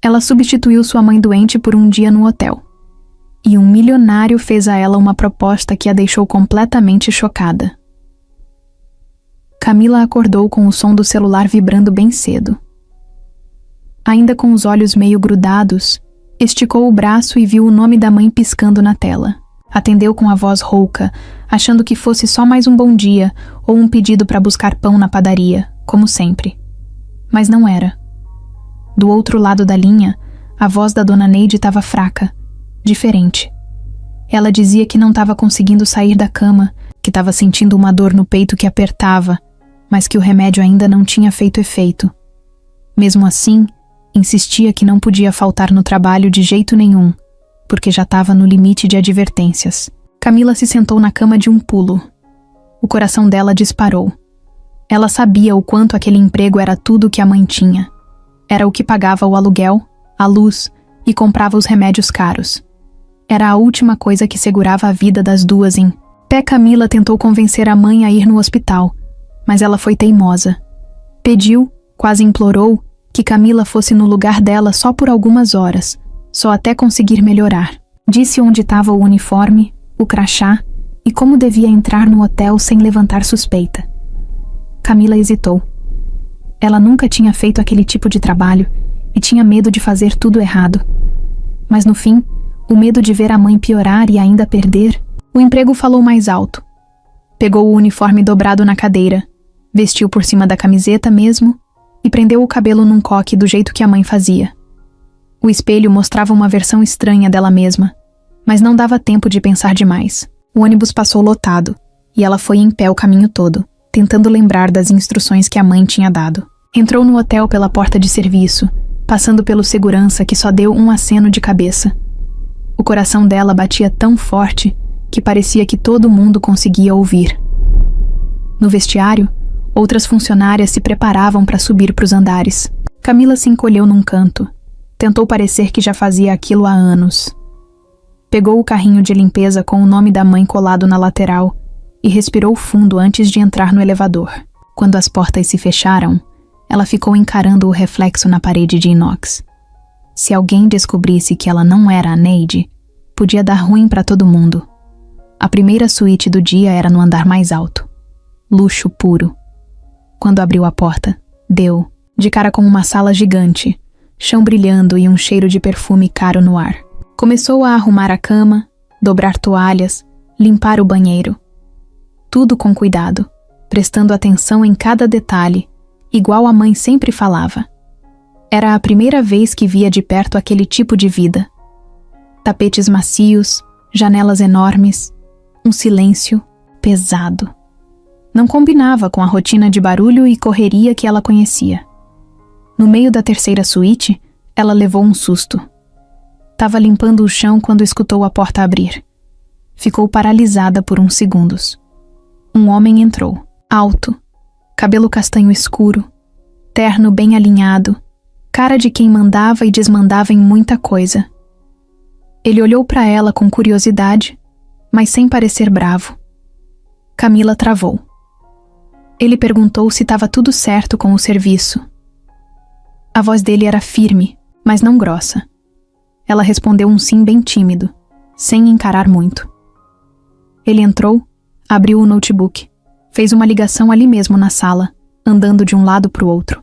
Ela substituiu sua mãe doente por um dia no hotel. E um milionário fez a ela uma proposta que a deixou completamente chocada. Camila acordou com o som do celular vibrando bem cedo. Ainda com os olhos meio grudados, esticou o braço e viu o nome da mãe piscando na tela. Atendeu com a voz rouca, achando que fosse só mais um bom dia ou um pedido para buscar pão na padaria, como sempre. Mas não era. Do outro lado da linha, a voz da dona Neide estava fraca, diferente. Ela dizia que não estava conseguindo sair da cama, que estava sentindo uma dor no peito que apertava, mas que o remédio ainda não tinha feito efeito. Mesmo assim, insistia que não podia faltar no trabalho de jeito nenhum, porque já estava no limite de advertências. Camila se sentou na cama de um pulo. O coração dela disparou. Ela sabia o quanto aquele emprego era tudo o que a mãe tinha. Era o que pagava o aluguel, a luz e comprava os remédios caros. Era a última coisa que segurava a vida das duas em pé. Camila tentou convencer a mãe a ir no hospital, mas ela foi teimosa. Pediu, quase implorou, que Camila fosse no lugar dela só por algumas horas, só até conseguir melhorar. Disse onde estava o uniforme, o crachá e como devia entrar no hotel sem levantar suspeita. Camila hesitou. Ela nunca tinha feito aquele tipo de trabalho e tinha medo de fazer tudo errado. Mas no fim, o medo de ver a mãe piorar e ainda perder, o emprego falou mais alto. Pegou o uniforme dobrado na cadeira, vestiu por cima da camiseta mesmo e prendeu o cabelo num coque do jeito que a mãe fazia. O espelho mostrava uma versão estranha dela mesma, mas não dava tempo de pensar demais. O ônibus passou lotado e ela foi em pé o caminho todo, tentando lembrar das instruções que a mãe tinha dado. Entrou no hotel pela porta de serviço, passando pelo segurança que só deu um aceno de cabeça. O coração dela batia tão forte que parecia que todo mundo conseguia ouvir. No vestiário, outras funcionárias se preparavam para subir para os andares. Camila se encolheu num canto. Tentou parecer que já fazia aquilo há anos. Pegou o carrinho de limpeza com o nome da mãe colado na lateral e respirou fundo antes de entrar no elevador. Quando as portas se fecharam, ela ficou encarando o reflexo na parede de inox. Se alguém descobrisse que ela não era a Neide, podia dar ruim para todo mundo. A primeira suíte do dia era no andar mais alto. Luxo puro. Quando abriu a porta, deu de cara com uma sala gigante, chão brilhando e um cheiro de perfume caro no ar. Começou a arrumar a cama, dobrar toalhas, limpar o banheiro. Tudo com cuidado, prestando atenção em cada detalhe, igual a mãe sempre falava. Era a primeira vez que via de perto aquele tipo de vida. Tapetes macios, janelas enormes, um silêncio pesado. Não combinava com a rotina de barulho e correria que ela conhecia. No meio da terceira suíte, ela levou um susto. Tava limpando o chão quando escutou a porta abrir. Ficou paralisada por uns segundos. Um homem entrou, alto, cabelo castanho escuro, terno bem alinhado, cara de quem mandava e desmandava em muita coisa. Ele olhou para ela com curiosidade, mas sem parecer bravo. Camila travou. Ele perguntou se estava tudo certo com o serviço. A voz dele era firme, mas não grossa. Ela respondeu um sim bem tímido, sem encarar muito. Ele entrou, abriu o notebook, fez uma ligação ali mesmo na sala, andando de um lado para o outro.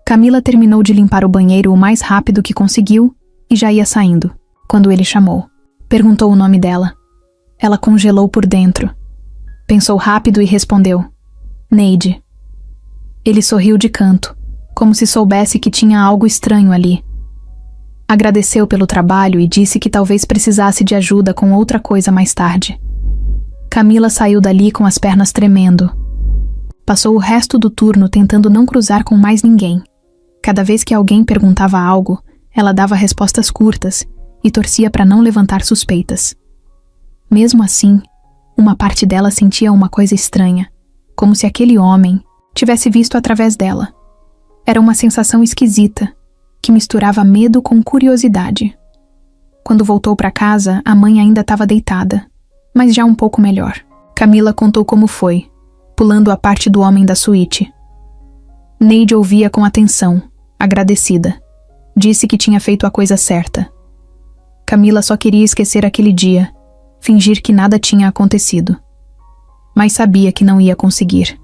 Camila terminou de limpar o banheiro o mais rápido que conseguiu e já ia saindo, quando ele chamou. Perguntou o nome dela. Ela congelou por dentro. Pensou rápido e respondeu: Neide. Ele sorriu de canto, como se soubesse que tinha algo estranho ali. Agradeceu pelo trabalho e disse que talvez precisasse de ajuda com outra coisa mais tarde. Camila saiu dali com as pernas tremendo. Passou o resto do turno tentando não cruzar com mais ninguém. Cada vez que alguém perguntava algo, ela dava respostas curtas e torcia para não levantar suspeitas. Mesmo assim, uma parte dela sentia uma coisa estranha, como se aquele homem tivesse visto através dela. Era uma sensação esquisita, que misturava medo com curiosidade. Quando voltou para casa, a mãe ainda estava deitada, mas já um pouco melhor. Camila contou como foi, pulando a parte do homem da suíte. Neide ouvia com atenção, agradecida. Disse que tinha feito a coisa certa. Camila só queria esquecer aquele dia, fingir que nada tinha acontecido. Mas sabia que não ia conseguir.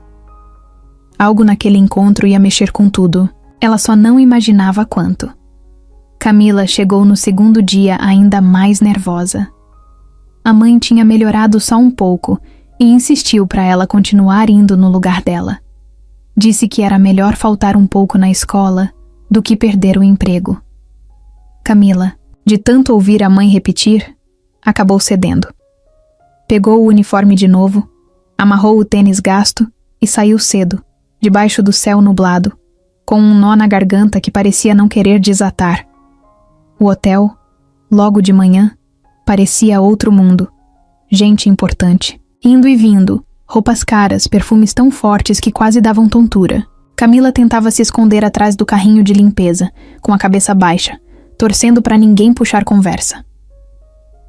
Algo naquele encontro ia mexer com tudo. Ela só não imaginava quanto. Camila chegou no segundo dia ainda mais nervosa. A mãe tinha melhorado só um pouco e insistiu para ela continuar indo no lugar dela. Disse que era melhor faltar um pouco na escola do que perder o emprego. Camila, de tanto ouvir a mãe repetir, acabou cedendo. Pegou o uniforme de novo, amarrou o tênis gasto e saiu cedo, debaixo do céu nublado, com um nó na garganta que parecia não querer desatar. O hotel, logo de manhã, parecia outro mundo. Gente importante, indo e vindo, roupas caras, perfumes tão fortes que quase davam tontura. Camila tentava se esconder atrás do carrinho de limpeza, com a cabeça baixa, torcendo para ninguém puxar conversa.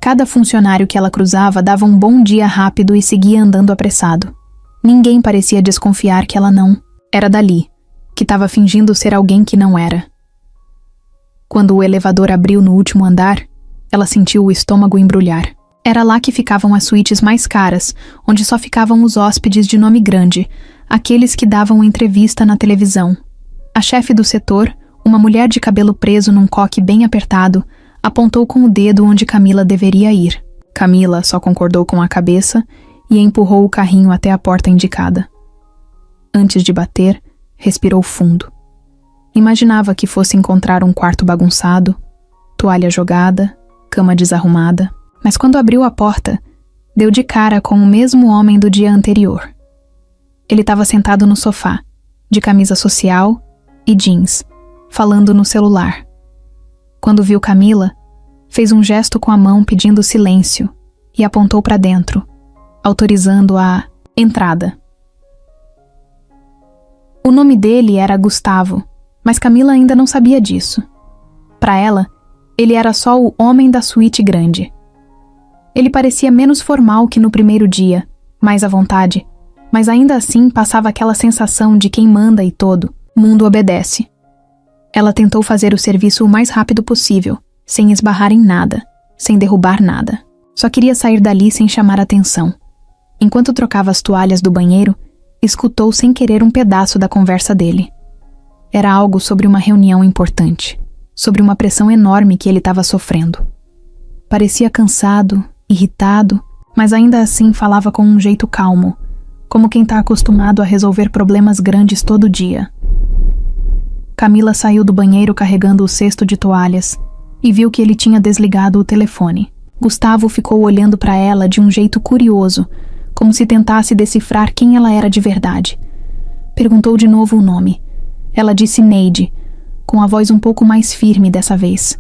Cada funcionário que ela cruzava dava um bom dia rápido e seguia andando apressado. Ninguém parecia desconfiar que ela não era dali, que estava fingindo ser alguém que não era. Quando o elevador abriu no último andar, ela sentiu o estômago embrulhar. Era lá que ficavam as suítes mais caras, onde só ficavam os hóspedes de nome grande, aqueles que davam entrevista na televisão. A chefe do setor, uma mulher de cabelo preso num coque bem apertado, apontou com o dedo onde Camila deveria ir. Camila só concordou com a cabeça e empurrou o carrinho até a porta indicada. Antes de bater, respirou fundo. Imaginava que fosse encontrar um quarto bagunçado, toalha jogada, cama desarrumada, mas quando abriu a porta, deu de cara com o mesmo homem do dia anterior. Ele estava sentado no sofá, de camisa social e jeans, falando no celular. Quando viu Camila, fez um gesto com a mão pedindo silêncio e apontou para dentro, autorizando a entrada. O nome dele era Gustavo, mas Camila ainda não sabia disso. Para ela, ele era só o homem da suíte grande. Ele parecia menos formal que no primeiro dia, mais à vontade, mas ainda assim passava aquela sensação de quem manda e todo mundo obedece. Ela tentou fazer o serviço o mais rápido possível, sem esbarrar em nada, sem derrubar nada. Só queria sair dali sem chamar atenção. Enquanto trocava as toalhas do banheiro, escutou sem querer um pedaço da conversa dele. Era algo sobre uma reunião importante, sobre uma pressão enorme que ele estava sofrendo. Parecia cansado, irritado, mas ainda assim falava com um jeito calmo, como quem está acostumado a resolver problemas grandes todo dia. Camila saiu do banheiro carregando o cesto de toalhas e viu que ele tinha desligado o telefone. Gustavo ficou olhando para ela de um jeito curioso, como se tentasse decifrar quem ela era de verdade. Perguntou de novo o nome. Ela disse Neide, com a voz um pouco mais firme dessa vez.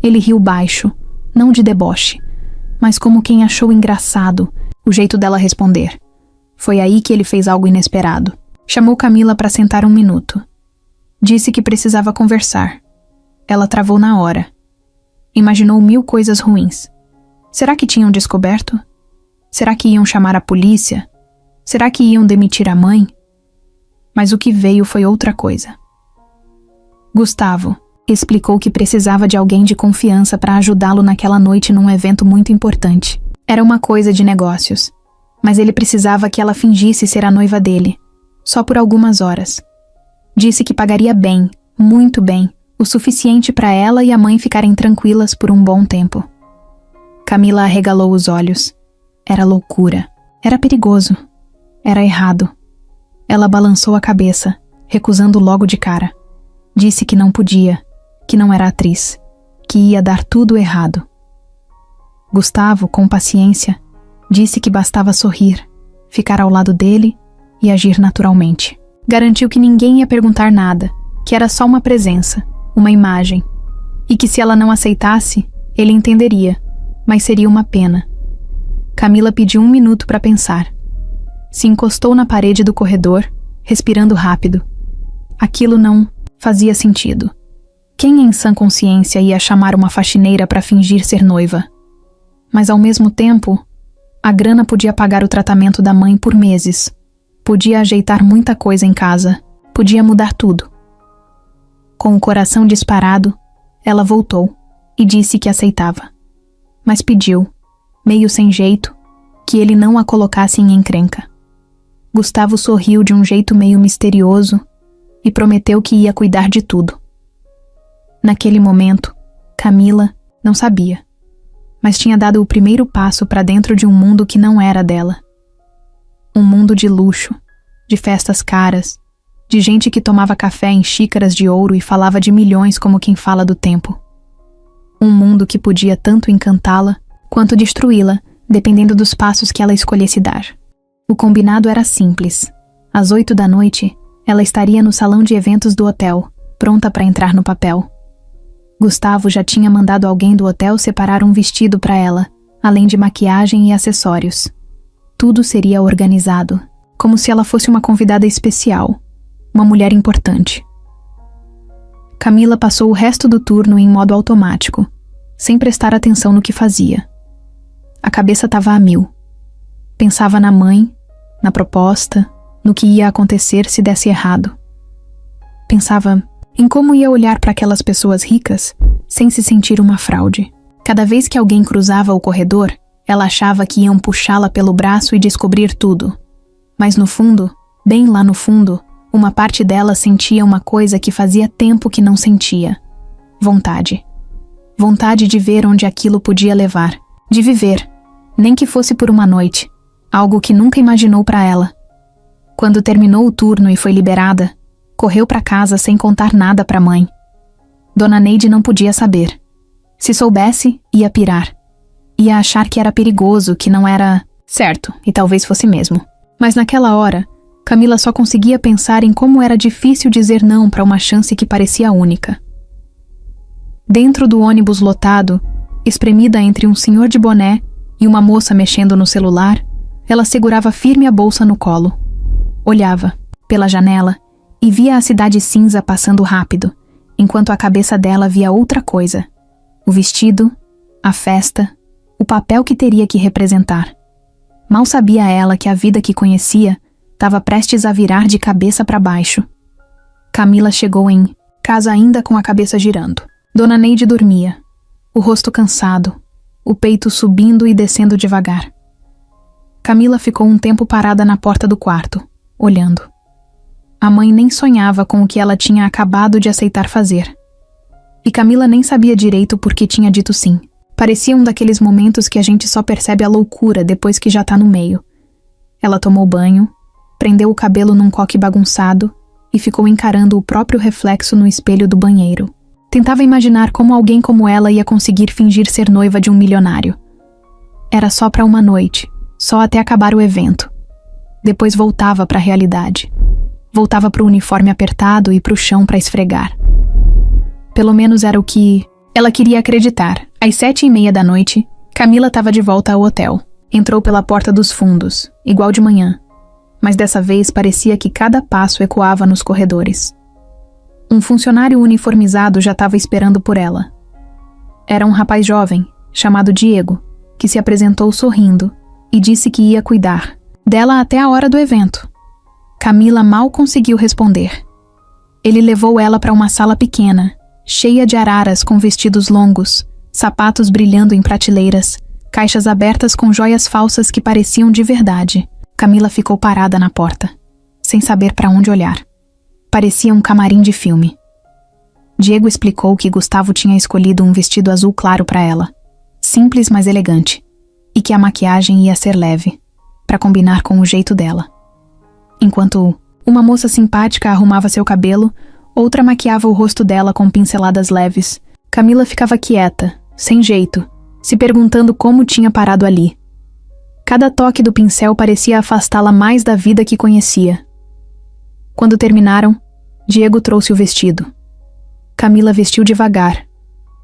Ele riu baixo, não de deboche, mas como quem achou engraçado o jeito dela responder. Foi aí que ele fez algo inesperado. Chamou Camila para sentar um minuto. Disse que precisava conversar. Ela travou na hora. Imaginou 1000 coisas ruins. Será que tinham descoberto? Será que iam chamar a polícia? Será que iam demitir a mãe? Mas o que veio foi outra coisa. Gustavo explicou que precisava de alguém de confiança para ajudá-lo naquela noite num evento muito importante. Era uma coisa de negócios, mas ele precisava que ela fingisse ser a noiva dele, só por algumas horas. Disse que pagaria bem, muito bem, o suficiente para ela e a mãe ficarem tranquilas por um bom tempo. Camila arregalou os olhos. Era loucura. Era perigoso. Era errado. Ela balançou a cabeça, recusando logo de cara. Disse que não podia, que não era atriz, que ia dar tudo errado. Gustavo, com paciência, disse que bastava sorrir, ficar ao lado dele e agir naturalmente. Garantiu que ninguém ia perguntar nada, que era só uma presença, uma imagem, e que se ela não aceitasse, ele entenderia, mas seria uma pena. Camila pediu 1 minuto para pensar. Se encostou na parede do corredor, respirando rápido. Aquilo não fazia sentido. Quem em sã consciência ia chamar uma faxineira para fingir ser noiva? Mas ao mesmo tempo, a grana podia pagar o tratamento da mãe por meses. Podia ajeitar muita coisa em casa. Podia mudar tudo. Com o coração disparado, ela voltou e disse que aceitava. Mas pediu, meio sem jeito, que ele não a colocasse em encrenca. Gustavo sorriu de um jeito meio misterioso e prometeu que ia cuidar de tudo. Naquele momento, Camila não sabia, mas tinha dado o primeiro passo para dentro de um mundo que não era dela. Um mundo de luxo, de festas caras, de gente que tomava café em xícaras de ouro e falava de milhões como quem fala do tempo. Um mundo que podia tanto encantá-la quanto destruí-la, dependendo dos passos que ela escolhesse dar. O combinado era simples. Às 8 da noite, ela estaria no salão de eventos do hotel, pronta para entrar no papel. Gustavo já tinha mandado alguém do hotel separar um vestido para ela, além de maquiagem e acessórios. Tudo seria organizado, como se ela fosse uma convidada especial, uma mulher importante. Camila passou o resto do turno em modo automático, sem prestar atenção no que fazia. A cabeça estava a mil. Pensava na mãe, na proposta, no que ia acontecer se desse errado. Pensava em como ia olhar para aquelas pessoas ricas sem se sentir uma fraude. Cada vez que alguém cruzava o corredor, ela achava que iam puxá-la pelo braço e descobrir tudo. Mas no fundo, bem lá no fundo, uma parte dela sentia uma coisa que fazia tempo que não sentia. Vontade. Vontade de ver onde aquilo podia levar. De viver, nem que fosse por uma noite. Algo que nunca imaginou para ela. Quando terminou o turno e foi liberada, correu para casa sem contar nada para a mãe. Dona Neide não podia saber. Se soubesse, ia pirar. Ia achar que era perigoso, que não era certo, e talvez fosse mesmo. Mas naquela hora, Camila só conseguia pensar em como era difícil dizer não para uma chance que parecia única. Dentro do ônibus lotado, espremida entre um senhor de boné e uma moça mexendo no celular, ela segurava firme a bolsa no colo. Olhava, pela janela, e via a cidade cinza passando rápido, enquanto a cabeça dela via outra coisa. O vestido, a festa, o papel que teria que representar. Mal sabia ela que a vida que conhecia estava prestes a virar de cabeça para baixo. Camila chegou em casa ainda com a cabeça girando. Dona Neide dormia, o rosto cansado, o peito subindo e descendo devagar. Camila ficou um tempo parada na porta do quarto, olhando. A mãe nem sonhava com o que ela tinha acabado de aceitar fazer. E Camila nem sabia direito por que tinha dito sim. Parecia um daqueles momentos que a gente só percebe a loucura depois que já tá no meio. Ela tomou banho, prendeu o cabelo num coque bagunçado e ficou encarando o próprio reflexo no espelho do banheiro. Tentava imaginar como alguém como ela ia conseguir fingir ser noiva de um milionário. Era só para uma noite, só até acabar o evento. Depois voltava para a realidade. Voltava para o uniforme apertado e para o chão para esfregar. Pelo menos era o que ela queria acreditar. Às 7:30 da noite, Camila estava de volta ao hotel. Entrou pela porta dos fundos, igual de manhã. Mas dessa vez parecia que cada passo ecoava nos corredores. Um funcionário uniformizado já estava esperando por ela. Era um rapaz jovem, chamado Diego, que se apresentou sorrindo e disse que ia cuidar dela até a hora do evento. Camila mal conseguiu responder. Ele levou ela para uma sala pequena, cheia de araras com vestidos longos, sapatos brilhando em prateleiras, caixas abertas com joias falsas que pareciam de verdade. Camila ficou parada na porta, sem saber para onde olhar. Parecia um camarim de filme. Diego explicou que Gustavo tinha escolhido um vestido azul claro para ela, simples mas elegante, e que a maquiagem ia ser leve, para combinar com o jeito dela. Enquanto uma moça simpática arrumava seu cabelo, outra maquiava o rosto dela com pinceladas leves. Camila ficava quieta, sem jeito, se perguntando como tinha parado ali. Cada toque do pincel parecia afastá-la mais da vida que conhecia. Quando terminaram, Diego trouxe o vestido. Camila vestiu devagar,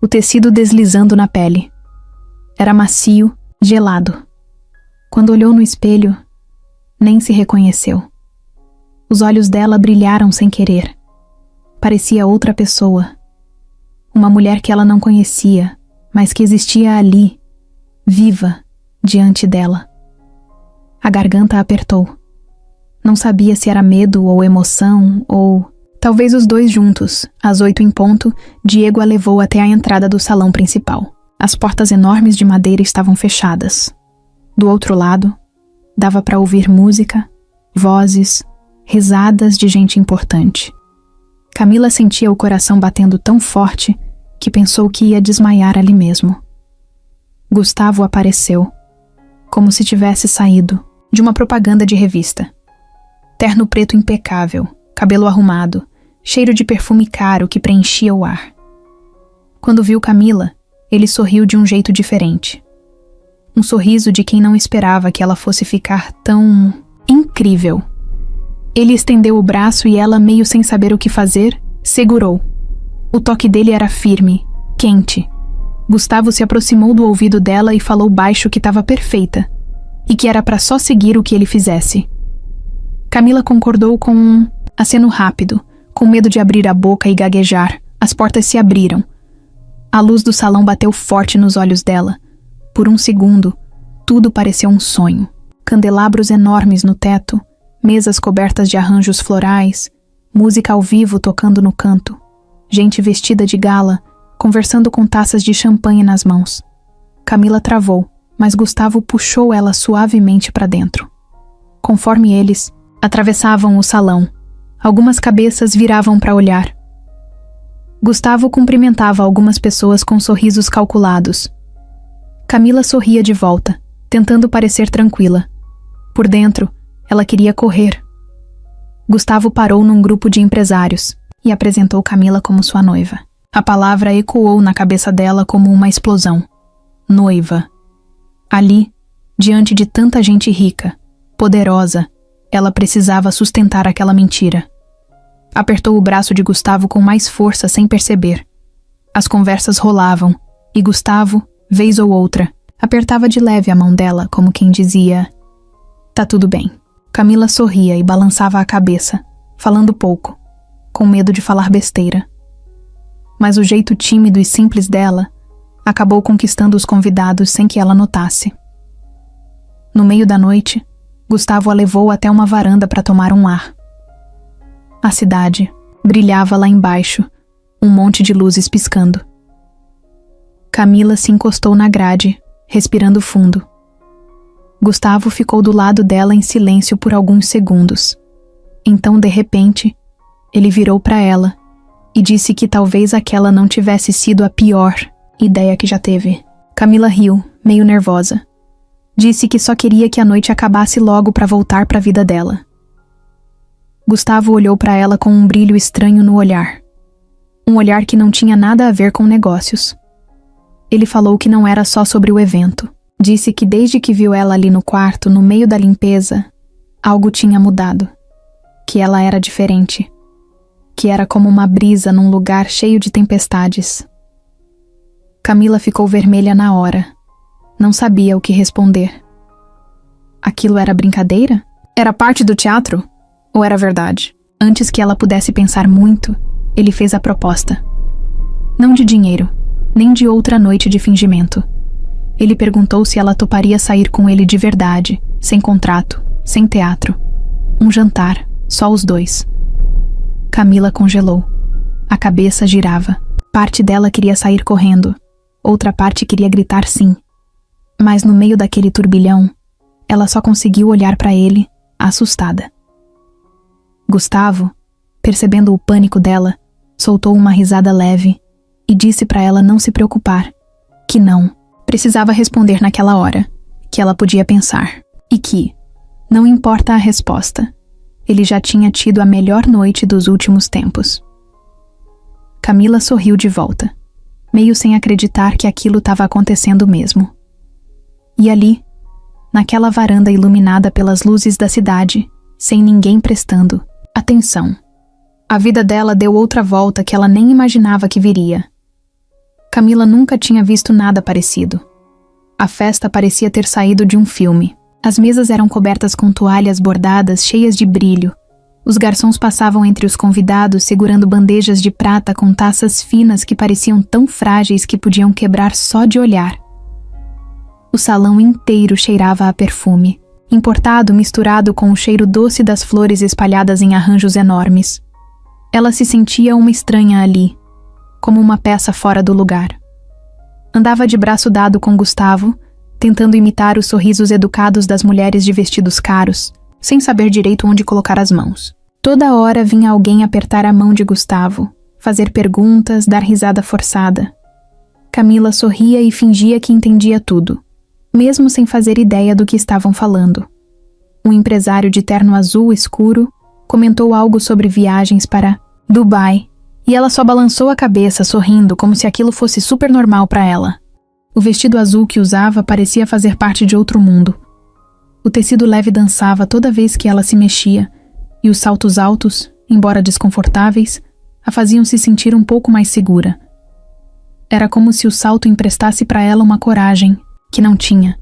o tecido deslizando na pele. Era macio, gelado. Quando olhou no espelho, nem se reconheceu. Os olhos dela brilharam sem querer. Parecia outra pessoa. Uma mulher que ela não conhecia, mas que existia ali, viva, diante dela. A garganta apertou. Não sabia se era medo ou emoção ou Talvez os dois juntos. Às 8 em ponto, Diego a levou até a entrada do salão principal. As portas enormes de madeira estavam fechadas. Do outro lado, dava para ouvir música, vozes, risadas de gente importante. Camila sentia o coração batendo tão forte que pensou que ia desmaiar ali mesmo. Gustavo apareceu, como se tivesse saído de uma propaganda de revista. Terno preto impecável, cabelo arrumado, cheiro de perfume caro que preenchia o ar. Quando viu Camila, ele sorriu de um jeito diferente. Um sorriso de quem não esperava que ela fosse ficar tão incrível. Ele estendeu o braço e ela, meio sem saber o que fazer, segurou. O toque dele era firme, quente. Gustavo se aproximou do ouvido dela e falou baixo que estava perfeita, e que era para só seguir o que ele fizesse. Camila concordou com um aceno rápido, com medo de abrir a boca e gaguejar. As portas se abriram. A luz do salão bateu forte nos olhos dela. Por um segundo, tudo pareceu um sonho. Candelabros enormes no teto, mesas cobertas de arranjos florais, música ao vivo tocando no canto, gente vestida de gala, conversando com taças de champanhe nas mãos. Camila travou, mas Gustavo puxou ela suavemente para dentro. Conforme eles atravessavam o salão, algumas cabeças viravam para olhar. Gustavo cumprimentava algumas pessoas com sorrisos calculados. Camila sorria de volta, tentando parecer tranquila. Por dentro, ela queria correr. Gustavo parou num grupo de empresários e apresentou Camila como sua noiva. A palavra ecoou na cabeça dela como uma explosão. Noiva. Ali, diante de tanta gente rica, poderosa, ela precisava sustentar aquela mentira. Apertou o braço de Gustavo com mais força sem perceber. As conversas rolavam, e Gustavo, vez ou outra, apertava de leve a mão dela, como quem dizia: "Tá tudo bem." Camila sorria e balançava a cabeça, falando pouco, com medo de falar besteira. Mas o jeito tímido e simples dela acabou conquistando os convidados sem que ela notasse. No meio da noite, Gustavo a levou até uma varanda para tomar um ar. A cidade brilhava lá embaixo, um monte de luzes piscando. Camila se encostou na grade, respirando fundo. Gustavo ficou do lado dela em silêncio por alguns segundos. Então, de repente, ele virou para ela e disse que talvez aquela não tivesse sido a pior ideia que já teve. Camila riu, meio nervosa. Disse que só queria que a noite acabasse logo para voltar para a vida dela. Gustavo olhou para ela com um brilho estranho no olhar. Um olhar que não tinha nada a ver com negócios. Ele falou que não era só sobre o evento. Disse que desde que viu ela ali no quarto, no meio da limpeza, algo tinha mudado. Que ela era diferente. Que era como uma brisa num lugar cheio de tempestades. Camila ficou vermelha na hora. Não sabia o que responder. Aquilo era brincadeira? Era parte do teatro? Ou era verdade? Antes que ela pudesse pensar muito, ele fez a proposta. Não de dinheiro, nem de outra noite de fingimento. Ele perguntou se ela toparia sair com ele de verdade, sem contrato, sem teatro. Um jantar, só os dois. Camila congelou. A cabeça girava. Parte dela queria sair correndo, outra parte queria gritar sim. Mas no meio daquele turbilhão, ela só conseguiu olhar para ele, assustada. Gustavo, percebendo o pânico dela, soltou uma risada leve e disse para ela não se preocupar, que não precisava responder naquela hora, que ela podia pensar, e que, não importa a resposta, ele já tinha tido a melhor noite dos últimos tempos. Camila sorriu de volta, meio sem acreditar que aquilo estava acontecendo mesmo. E ali, naquela varanda iluminada pelas luzes da cidade, sem ninguém prestando atenção, a vida dela deu outra volta que ela nem imaginava que viria. Camila nunca tinha visto nada parecido. A festa parecia ter saído de um filme. As mesas eram cobertas com toalhas bordadas cheias de brilho. Os garçons passavam entre os convidados segurando bandejas de prata com taças finas que pareciam tão frágeis que podiam quebrar só de olhar. O salão inteiro cheirava a perfume, importado misturado com o cheiro doce das flores espalhadas em arranjos enormes. Ela se sentia uma estranha ali, como uma peça fora do lugar. Andava de braço dado com Gustavo, tentando imitar os sorrisos educados das mulheres de vestidos caros, sem saber direito onde colocar as mãos. Toda hora vinha alguém apertar a mão de Gustavo, fazer perguntas, dar risada forçada. Camila sorria e fingia que entendia tudo, mesmo sem fazer ideia do que estavam falando. Um empresário de terno azul escuro comentou algo sobre viagens para Dubai, e ela só balançou a cabeça sorrindo como se aquilo fosse super normal para ela. O vestido azul que usava parecia fazer parte de outro mundo. O tecido leve dançava toda vez que ela se mexia, e os saltos altos, embora desconfortáveis, a faziam se sentir um pouco mais segura. Era como se o salto emprestasse para ela uma coragem, que não tinha,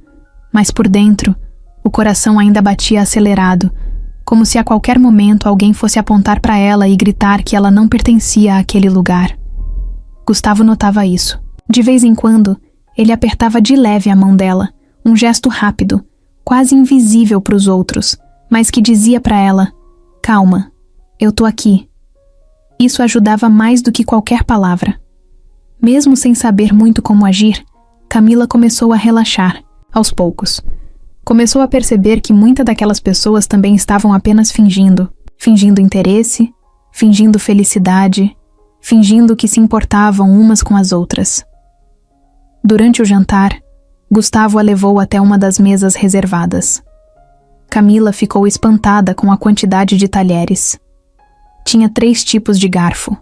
mas por dentro, o coração ainda batia acelerado, como se a qualquer momento alguém fosse apontar para ela e gritar que ela não pertencia àquele lugar. Gustavo notava isso. De vez em quando, ele apertava de leve a mão dela, um gesto rápido, quase invisível para os outros, mas que dizia para ela: "Calma, eu tô aqui." Isso ajudava mais do que qualquer palavra. Mesmo sem saber muito como agir, Camila começou a relaxar, aos poucos. Começou a perceber que muitas daquelas pessoas também estavam apenas fingindo interesse, fingindo felicidade, fingindo que se importavam umas com as outras. Durante o jantar, Gustavo a levou até uma das mesas reservadas. Camila ficou espantada com a quantidade de talheres. Tinha 3 tipos de garfo,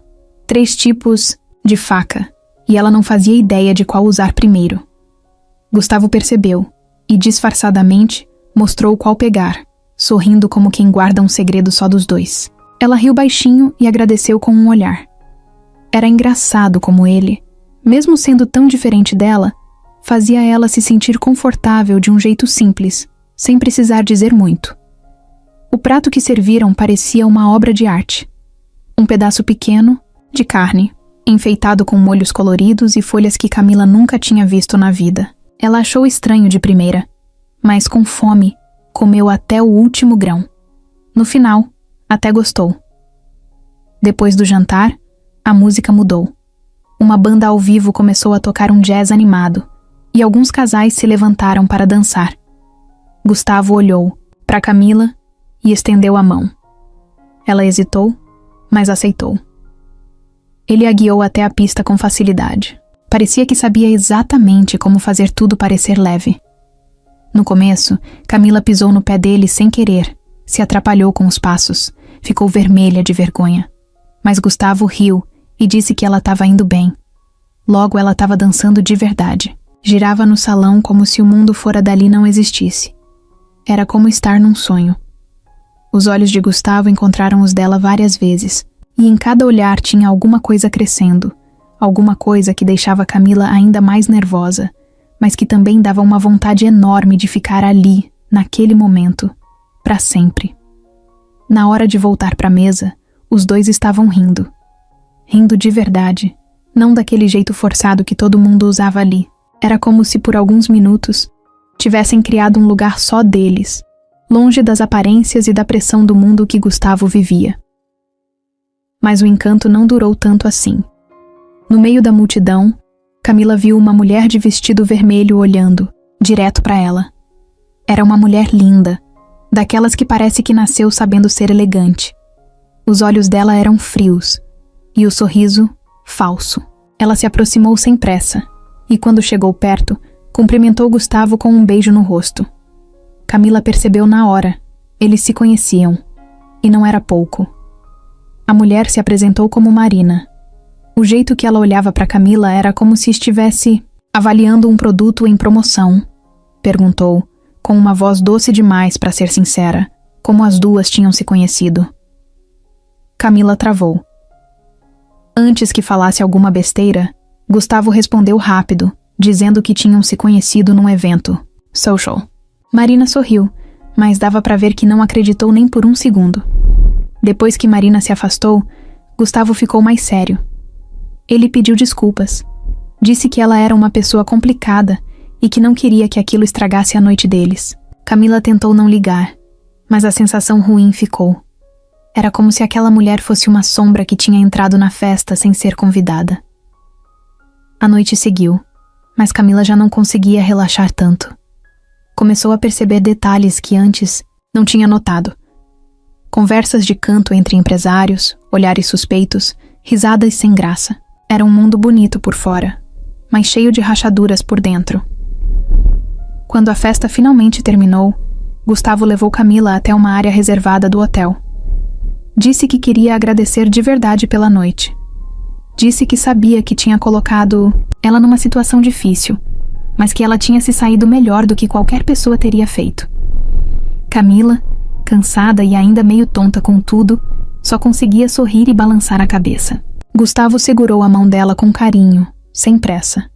3 tipos de faca, e ela não fazia ideia de qual usar primeiro. Gustavo percebeu, e disfarçadamente mostrou qual pegar, sorrindo como quem guarda um segredo só dos dois. Ela riu baixinho e agradeceu com um olhar. Era engraçado como ele, mesmo sendo tão diferente dela, fazia ela se sentir confortável de um jeito simples, sem precisar dizer muito. O prato que serviram parecia uma obra de arte. Um pedaço pequeno, de carne, enfeitado com molhos coloridos e folhas que Camila nunca tinha visto na vida. Ela achou estranho de primeira, mas com fome, comeu até o último grão. No final, até gostou. Depois do jantar, a música mudou. Uma banda ao vivo começou a tocar um jazz animado, e alguns casais se levantaram para dançar. Gustavo olhou para Camila e estendeu a mão. Ela hesitou, mas aceitou. Ele a guiou até a pista com facilidade. Parecia que sabia exatamente como fazer tudo parecer leve. No começo, Camila pisou no pé dele sem querer, se atrapalhou com os passos, ficou vermelha de vergonha. Mas Gustavo riu e disse que ela estava indo bem. Logo ela estava dançando de verdade. Girava no salão como se o mundo fora dali não existisse. Era como estar num sonho. Os olhos de Gustavo encontraram os dela várias vezes, e em cada olhar tinha alguma coisa crescendo, alguma coisa que deixava Camila ainda mais nervosa, mas que também dava uma vontade enorme de ficar ali, naquele momento, para sempre. Na hora de voltar para a mesa, os dois estavam rindo. Rindo de verdade, não daquele jeito forçado que todo mundo usava ali. Era como se por alguns minutos tivessem criado um lugar só deles, longe das aparências e da pressão do mundo que Gustavo vivia. Mas o encanto não durou tanto assim. No meio da multidão, Camila viu uma mulher de vestido vermelho olhando, direto para ela. Era uma mulher linda, daquelas que parece que nasceu sabendo ser elegante. Os olhos dela eram frios, e o sorriso, falso. Ela se aproximou sem pressa, e quando chegou perto, cumprimentou Gustavo com um beijo no rosto. Camila percebeu na hora, eles se conheciam, e não era pouco. A mulher se apresentou como Marina. O jeito que ela olhava para Camila era como se estivesse avaliando um produto em promoção. Perguntou, com uma voz doce demais para ser sincera, como as duas tinham se conhecido. Camila travou. Antes que falasse alguma besteira, Gustavo respondeu rápido, dizendo que tinham se conhecido num evento social. Marina sorriu, mas dava para ver que não acreditou nem por um segundo. Depois que Marina se afastou, Gustavo ficou mais sério. Ele pediu desculpas. Disse que ela era uma pessoa complicada e que não queria que aquilo estragasse a noite deles. Camila tentou não ligar, mas a sensação ruim ficou. Era como se aquela mulher fosse uma sombra que tinha entrado na festa sem ser convidada. A noite seguiu, mas Camila já não conseguia relaxar tanto. Começou a perceber detalhes que antes não tinha notado. Conversas de canto entre empresários, olhares suspeitos, risadas sem graça. Era um mundo bonito por fora, mas cheio de rachaduras por dentro. Quando a festa finalmente terminou, Gustavo levou Camila até uma área reservada do hotel. Disse que queria agradecer de verdade pela noite. Disse que sabia que tinha colocado ela numa situação difícil, mas que ela tinha se saído melhor do que qualquer pessoa teria feito. Camila, cansada e ainda meio tonta com tudo, só conseguia sorrir e balançar a cabeça. Gustavo segurou a mão dela com carinho, sem pressa,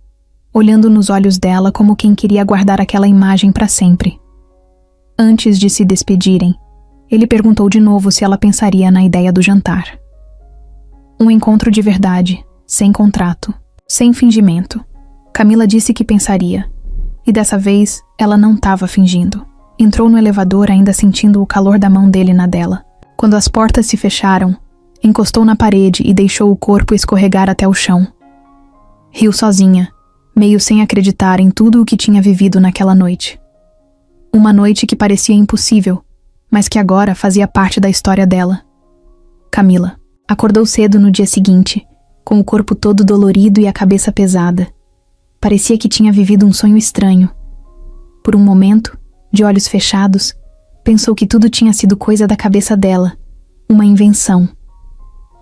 olhando nos olhos dela como quem queria guardar aquela imagem para sempre. Antes de se despedirem, ele perguntou de novo se ela pensaria na ideia do jantar. Um encontro de verdade, sem contrato, sem fingimento. Camila disse que pensaria, e dessa vez ela não estava fingindo. Entrou no elevador ainda sentindo o calor da mão dele na dela. Quando as portas se fecharam, encostou na parede e deixou o corpo escorregar até o chão. Riu sozinha, meio sem acreditar em tudo o que tinha vivido naquela noite. Uma noite que parecia impossível, mas que agora fazia parte da história dela. Camila acordou cedo no dia seguinte, com o corpo todo dolorido e a cabeça pesada. Parecia que tinha vivido um sonho estranho. Por um momento, de olhos fechados, pensou que tudo tinha sido coisa da cabeça dela, uma invenção.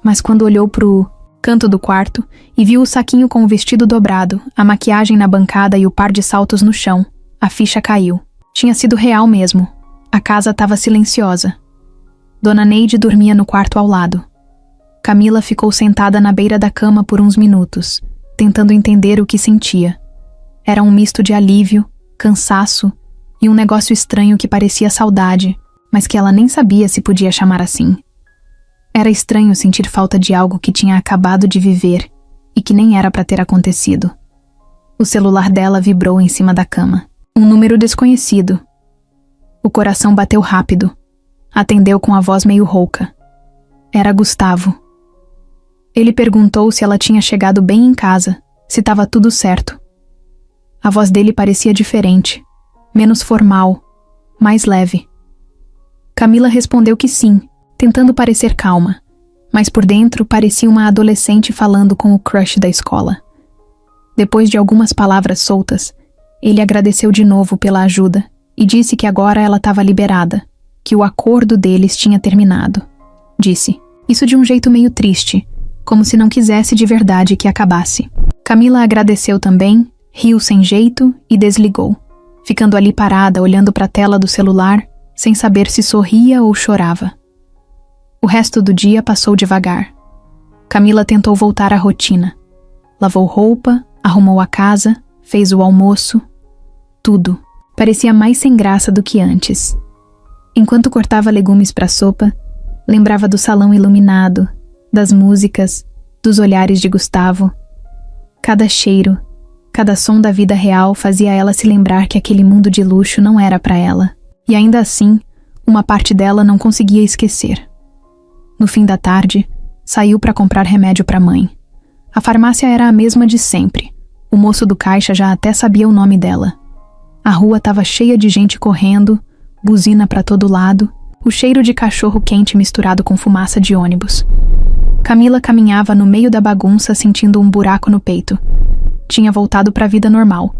Mas quando olhou pro canto do quarto e viu o saquinho com o vestido dobrado, a maquiagem na bancada e o par de saltos no chão, a ficha caiu. Tinha sido real mesmo. A casa estava silenciosa. Dona Neide dormia no quarto ao lado. Camila ficou sentada na beira da cama por uns minutos, tentando entender o que sentia. Era um misto de alívio, cansaço e um negócio estranho que parecia saudade, mas que ela nem sabia se podia chamar assim. Era estranho sentir falta de algo que tinha acabado de viver e que nem era para ter acontecido. O celular dela vibrou em cima da cama. Um número desconhecido. O coração bateu rápido. Atendeu com a voz meio rouca. Era Gustavo. Ele perguntou se ela tinha chegado bem em casa, se estava tudo certo. A voz dele parecia diferente, menos formal, mais leve. Camila respondeu que sim, tentando parecer calma, mas por dentro parecia uma adolescente falando com o crush da escola. Depois de algumas palavras soltas, ele agradeceu de novo pela ajuda e disse que agora ela estava liberada, que o acordo deles tinha terminado. Disse, isso de um jeito meio triste, como se não quisesse de verdade que acabasse. Camila agradeceu também, riu sem jeito e desligou, ficando ali parada olhando para a tela do celular, sem saber se sorria ou chorava. O resto do dia passou devagar. Camila tentou voltar à rotina. Lavou roupa, arrumou a casa, fez o almoço. Tudo parecia mais sem graça do que antes. Enquanto cortava legumes para a sopa, lembrava do salão iluminado, das músicas, dos olhares de Gustavo. Cada cheiro, cada som da vida real fazia ela se lembrar que aquele mundo de luxo não era para ela. E ainda assim, uma parte dela não conseguia esquecer. No fim da tarde, saiu para comprar remédio para a mãe. A farmácia era a mesma de sempre. O moço do caixa já até sabia o nome dela. A rua estava cheia de gente correndo, buzina para todo lado, o cheiro de cachorro quente misturado com fumaça de ônibus. Camila caminhava no meio da bagunça sentindo um buraco no peito. Tinha voltado para a vida normal,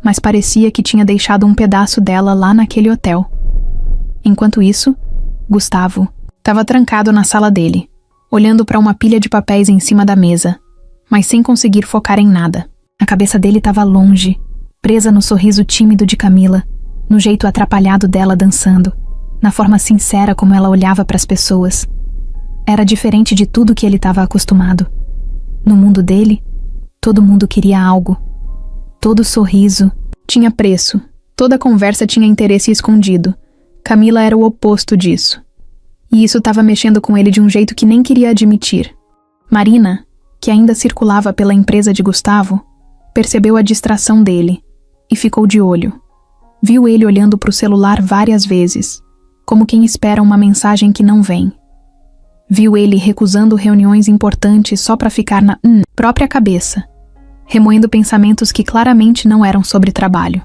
mas parecia que tinha deixado um pedaço dela lá naquele hotel. Enquanto isso, Gustavo estava trancado na sala dele, olhando para uma pilha de papéis em cima da mesa, mas sem conseguir focar em nada. A cabeça dele estava longe, presa no sorriso tímido de Camila, no jeito atrapalhado dela dançando, na forma sincera como ela olhava para as pessoas. Era diferente de tudo que ele estava acostumado. No mundo dele, todo mundo queria algo. Todo sorriso tinha preço, toda conversa tinha interesse escondido. Camila era o oposto disso. E isso estava mexendo com ele de um jeito que nem queria admitir. Marina, que ainda circulava pela empresa de Gustavo, percebeu a distração dele e ficou de olho. Viu ele olhando para o celular várias vezes, como quem espera uma mensagem que não vem. Viu ele recusando reuniões importantes só para ficar na própria cabeça, remoendo pensamentos que claramente não eram sobre trabalho.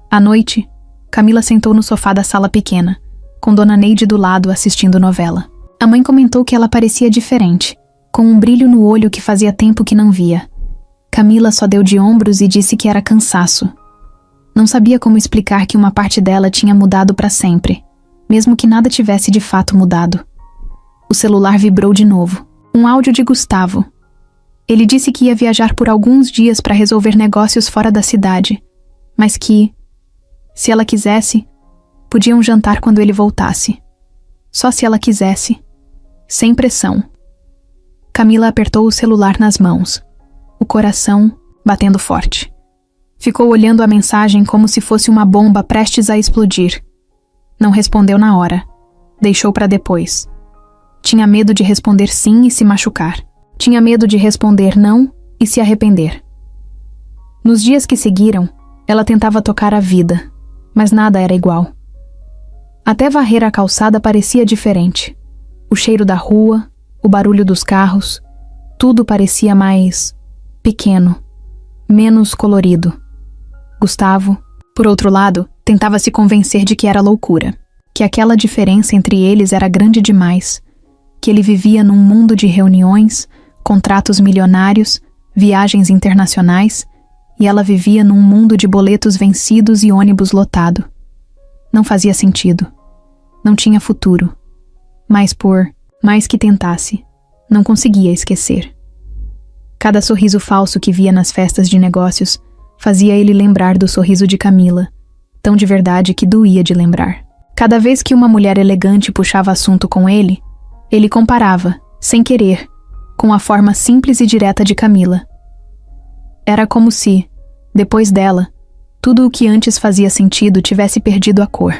À noite, Camila sentou no sofá da sala pequena, com Dona Neide do lado assistindo novela. A mãe comentou que ela parecia diferente, com um brilho no olho que fazia tempo que não via. Camila só deu de ombros e disse que era cansaço. Não sabia como explicar que uma parte dela tinha mudado para sempre, mesmo que nada tivesse de fato mudado. O celular vibrou de novo. Um áudio de Gustavo. Ele disse que ia viajar por alguns dias para resolver negócios fora da cidade, mas que, se ela quisesse, podiam jantar quando ele voltasse. Só se ela quisesse, sem pressão. Camila apertou o celular nas mãos, o coração batendo forte. Ficou olhando a mensagem como se fosse uma bomba prestes a explodir. Não respondeu na hora. Deixou para depois. Tinha medo de responder sim e se machucar. Tinha medo de responder não e se arrepender. Nos dias que seguiram, ela tentava tocar a vida, mas nada era igual. Até varrer a calçada parecia diferente. O cheiro da rua, o barulho dos carros, tudo parecia mais pequeno, menos colorido. Gustavo, por outro lado, tentava se convencer de que era loucura, que aquela diferença entre eles era grande demais, que ele vivia num mundo de reuniões, contratos milionários, viagens internacionais, e ela vivia num mundo de boletos vencidos e ônibus lotado. Não fazia sentido. Não tinha futuro. Mas por mais que tentasse, não conseguia esquecer. Cada sorriso falso que via nas festas de negócios fazia ele lembrar do sorriso de Camila, tão de verdade que doía de lembrar. Cada vez que uma mulher elegante puxava assunto com ele comparava, sem querer, com a forma simples e direta de Camila. Era como se, depois dela, tudo o que antes fazia sentido tivesse perdido a cor.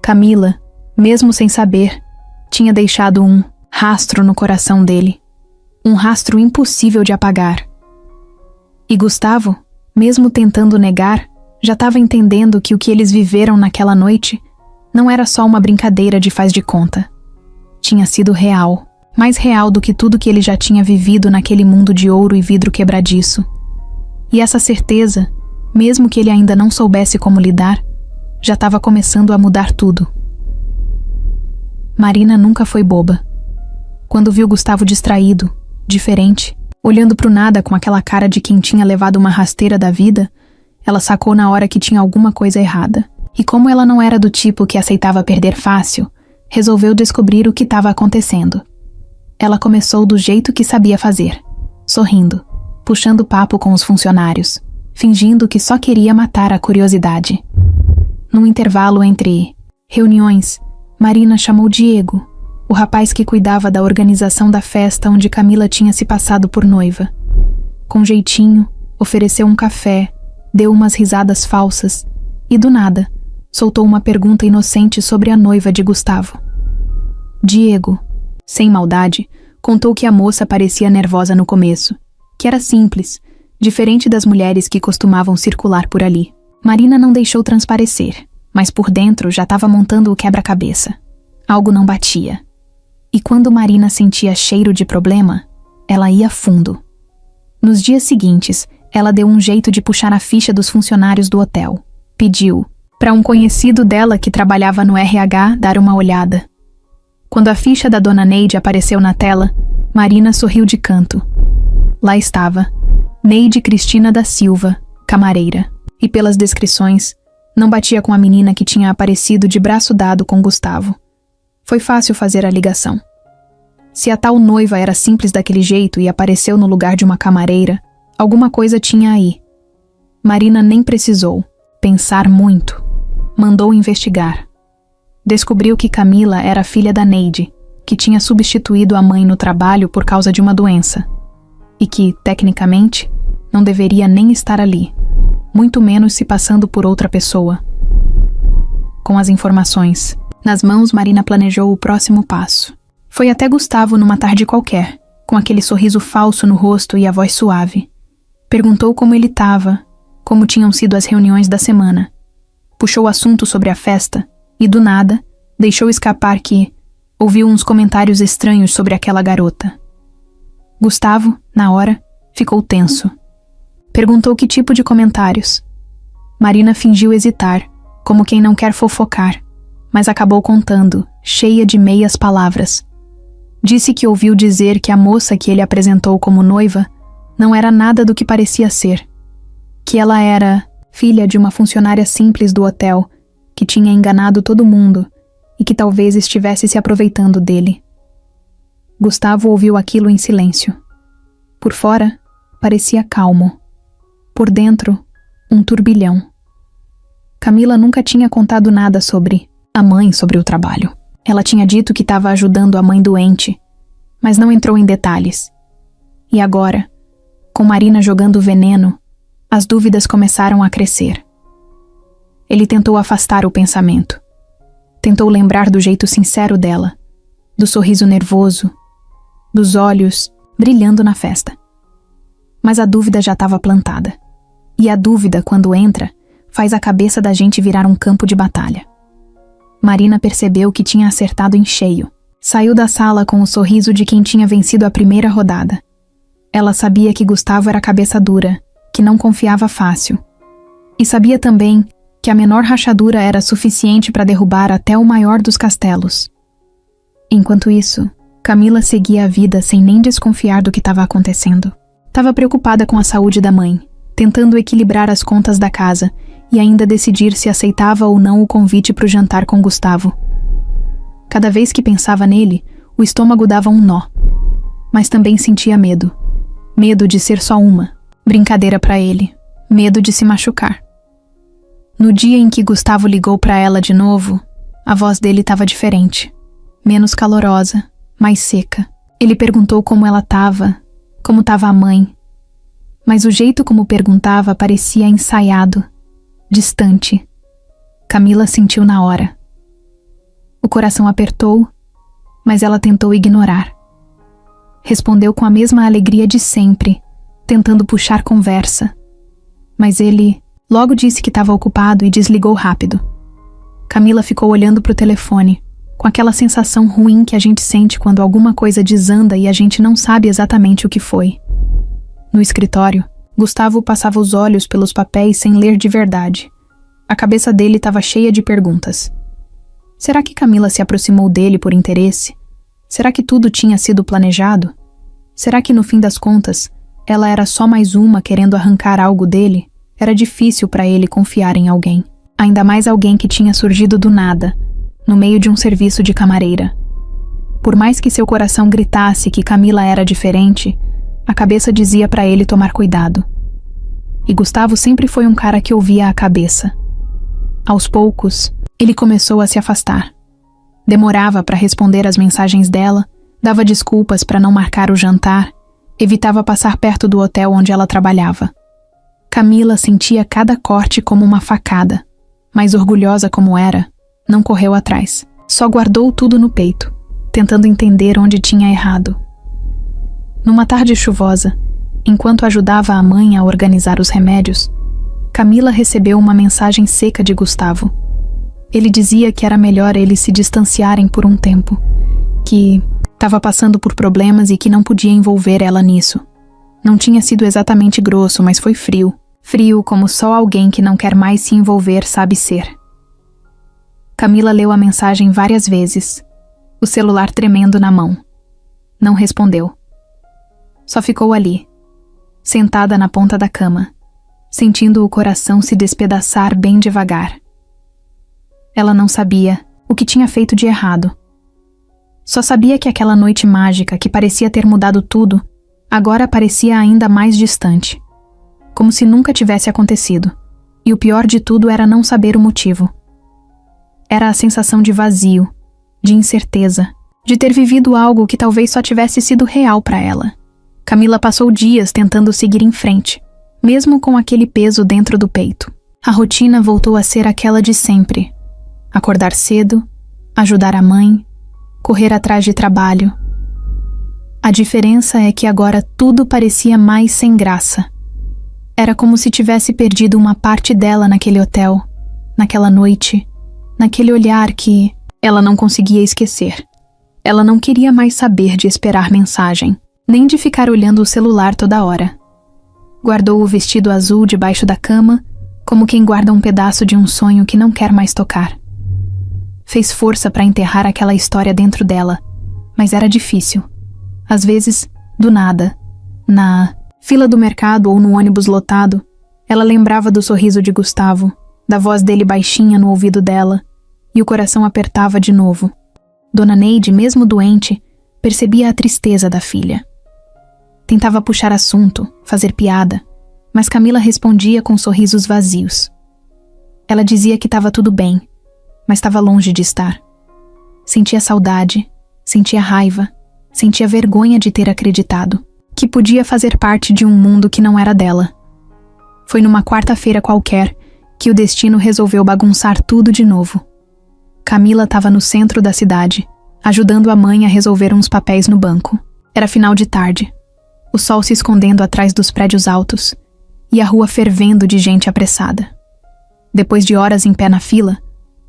Camila, mesmo sem saber, tinha deixado um rastro no coração dele, um rastro impossível de apagar. E Gustavo, mesmo tentando negar, já estava entendendo que o que eles viveram naquela noite não era só uma brincadeira de faz de conta. Tinha sido real, mais real do que tudo que ele já tinha vivido naquele mundo de ouro e vidro quebradiço. E essa certeza, mesmo que ele ainda não soubesse como lidar, já estava começando a mudar tudo. Marina nunca foi boba. Quando viu Gustavo distraído, diferente, olhando pro nada com aquela cara de quem tinha levado uma rasteira da vida, ela sacou na hora que tinha alguma coisa errada. E como ela não era do tipo que aceitava perder fácil, resolveu descobrir o que estava acontecendo. Ela começou do jeito que sabia fazer, sorrindo, puxando papo com os funcionários, fingindo que só queria matar a curiosidade. Num intervalo entre reuniões, Marina chamou Diego, o rapaz que cuidava da organização da festa onde Camila tinha se passado por noiva. Com jeitinho, ofereceu um café, deu umas risadas falsas e, do nada, soltou uma pergunta inocente sobre a noiva de Gustavo. Diego, sem maldade, contou que a moça parecia nervosa no começo, que era simples, diferente das mulheres que costumavam circular por ali. Marina não deixou transparecer, mas por dentro já estava montando o quebra-cabeça. Algo não batia. E quando Marina sentia cheiro de problema, ela ia fundo. Nos dias seguintes, ela deu um jeito de puxar a ficha dos funcionários do hotel. Pediu para um conhecido dela que trabalhava no RH dar uma olhada. Quando a ficha da Dona Neide apareceu na tela, Marina sorriu de canto. Lá estava, Neide Cristina da Silva, camareira. E pelas descrições, não batia com a menina que tinha aparecido de braço dado com Gustavo. Foi fácil fazer a ligação. Se a tal noiva era simples daquele jeito e apareceu no lugar de uma camareira, alguma coisa tinha aí. Marina nem precisou pensar muito. Mandou investigar. Descobriu que Camila era filha da Neide, que tinha substituído a mãe no trabalho por causa de uma doença, e que, tecnicamente, não deveria nem estar ali, muito menos se passando por outra pessoa. Com as informações nas mãos, Marina planejou o próximo passo. Foi até Gustavo numa tarde qualquer, com aquele sorriso falso no rosto e a voz suave. Perguntou como ele estava, como tinham sido as reuniões da semana. Puxou o assunto sobre a festa e, do nada, deixou escapar que Ouviu uns comentários estranhos sobre aquela garota. Gustavo, na hora, ficou tenso. Perguntou que tipo de comentários. Marina fingiu hesitar, como quem não quer fofocar, mas acabou contando, cheia de meias palavras. Disse que ouviu dizer que a moça que ele apresentou como noiva não era nada do que parecia ser. Que ela era filha de uma funcionária simples do hotel, que tinha enganado todo mundo e que talvez estivesse se aproveitando dele. Gustavo ouviu aquilo em silêncio. Por fora, parecia calmo. Por dentro, um turbilhão. Camila nunca tinha contado nada sobre a mãe, sobre o trabalho. Ela tinha dito que estava ajudando a mãe doente, mas não entrou em detalhes. E agora, com Marina jogando veneno, as dúvidas começaram a crescer. Ele tentou afastar o pensamento. Tentou lembrar do jeito sincero dela, do sorriso nervoso, dos olhos brilhando na festa. Mas a dúvida já estava plantada. E a dúvida, quando entra, faz a cabeça da gente virar um campo de batalha. Marina percebeu que tinha acertado em cheio. Saiu da sala com o sorriso de quem tinha vencido a primeira rodada. Ela sabia que Gustavo era cabeça dura, que não confiava fácil. E sabia também que a menor rachadura era suficiente para derrubar até o maior dos castelos. Enquanto isso, Camila seguia a vida sem nem desconfiar do que estava acontecendo. Estava preocupada com a saúde da mãe, tentando equilibrar as contas da casa e ainda decidir se aceitava ou não o convite para o jantar com Gustavo. Cada vez que pensava nele, o estômago dava um nó. Mas também sentia medo. Medo de ser só uma brincadeira para ele. Medo de se machucar. No dia em que Gustavo ligou para ela de novo, a voz dele estava diferente. Menos calorosa, mais seca. Ele perguntou como ela estava, como estava a mãe. Mas o jeito como perguntava parecia ensaiado, distante. Camila sentiu na hora. O coração apertou, mas ela tentou ignorar. Respondeu com a mesma alegria de sempre, tentando puxar conversa. Mas ele logo disse que estava ocupado e desligou rápido. Camila ficou olhando para o telefone, com aquela sensação ruim que a gente sente quando alguma coisa desanda e a gente não sabe exatamente o que foi. No escritório, Gustavo passava os olhos pelos papéis sem ler de verdade. A cabeça dele estava cheia de perguntas. Será que Camila se aproximou dele por interesse? Será que tudo tinha sido planejado? Será que no fim das contas, ela era só mais uma querendo arrancar algo dele? Era difícil para ele confiar em alguém. Ainda mais alguém que tinha surgido do nada, no meio de um serviço de camareira. Por mais que seu coração gritasse que Camila era diferente, a cabeça dizia para ele tomar cuidado. E Gustavo sempre foi um cara que ouvia a cabeça. Aos poucos, ele começou a se afastar. Demorava para responder às mensagens dela, dava desculpas para não marcar o jantar, evitava passar perto do hotel onde ela trabalhava. Camila sentia cada corte como uma facada, mas orgulhosa como era, não correu atrás. Só guardou tudo no peito, tentando entender onde tinha errado. Numa tarde chuvosa, enquanto ajudava a mãe a organizar os remédios, Camila recebeu uma mensagem seca de Gustavo. Ele dizia que era melhor eles se distanciarem por um tempo, que estava passando por problemas e que não podia envolver ela nisso. Não tinha sido exatamente grosso, mas foi frio. Frio como só alguém que não quer mais se envolver sabe ser. Camila leu a mensagem várias vezes, o celular tremendo na mão. Não respondeu. Só ficou ali, sentada na ponta da cama, sentindo o coração se despedaçar bem devagar. Ela não sabia o que tinha feito de errado. Só sabia que aquela noite mágica que parecia ter mudado tudo, agora parecia ainda mais distante. Como se nunca tivesse acontecido. E o pior de tudo era não saber o motivo. Era a sensação de vazio, de incerteza, de ter vivido algo que talvez só tivesse sido real para ela. Camila passou dias tentando seguir em frente, mesmo com aquele peso dentro do peito. A rotina voltou a ser aquela de sempre. Acordar cedo, ajudar a mãe, correr atrás de trabalho. A diferença é que agora tudo parecia mais sem graça. Era como se tivesse perdido uma parte dela naquele hotel, naquela noite, naquele olhar que ela não conseguia esquecer. Ela não queria mais saber de esperar mensagem, nem de ficar olhando o celular toda hora. Guardou o vestido azul debaixo da cama, como quem guarda um pedaço de um sonho que não quer mais tocar. Fez força para enterrar aquela história dentro dela, mas era difícil. Às vezes, do nada, na fila do mercado ou no ônibus lotado, ela lembrava do sorriso de Gustavo, da voz dele baixinha no ouvido dela, e o coração apertava de novo. Dona Neide, mesmo doente, percebia a tristeza da filha. Tentava puxar assunto, fazer piada, mas Camila respondia com sorrisos vazios. Ela dizia que estava tudo bem, mas estava longe de estar. Sentia saudade, sentia raiva, sentia vergonha de ter acreditado que podia fazer parte de um mundo que não era dela. Foi numa quarta-feira qualquer que o destino resolveu bagunçar tudo de novo. Camila estava no centro da cidade, ajudando a mãe a resolver uns papéis no banco. Era final de tarde, o sol se escondendo atrás dos prédios altos e a rua fervendo de gente apressada. Depois de horas em pé na fila,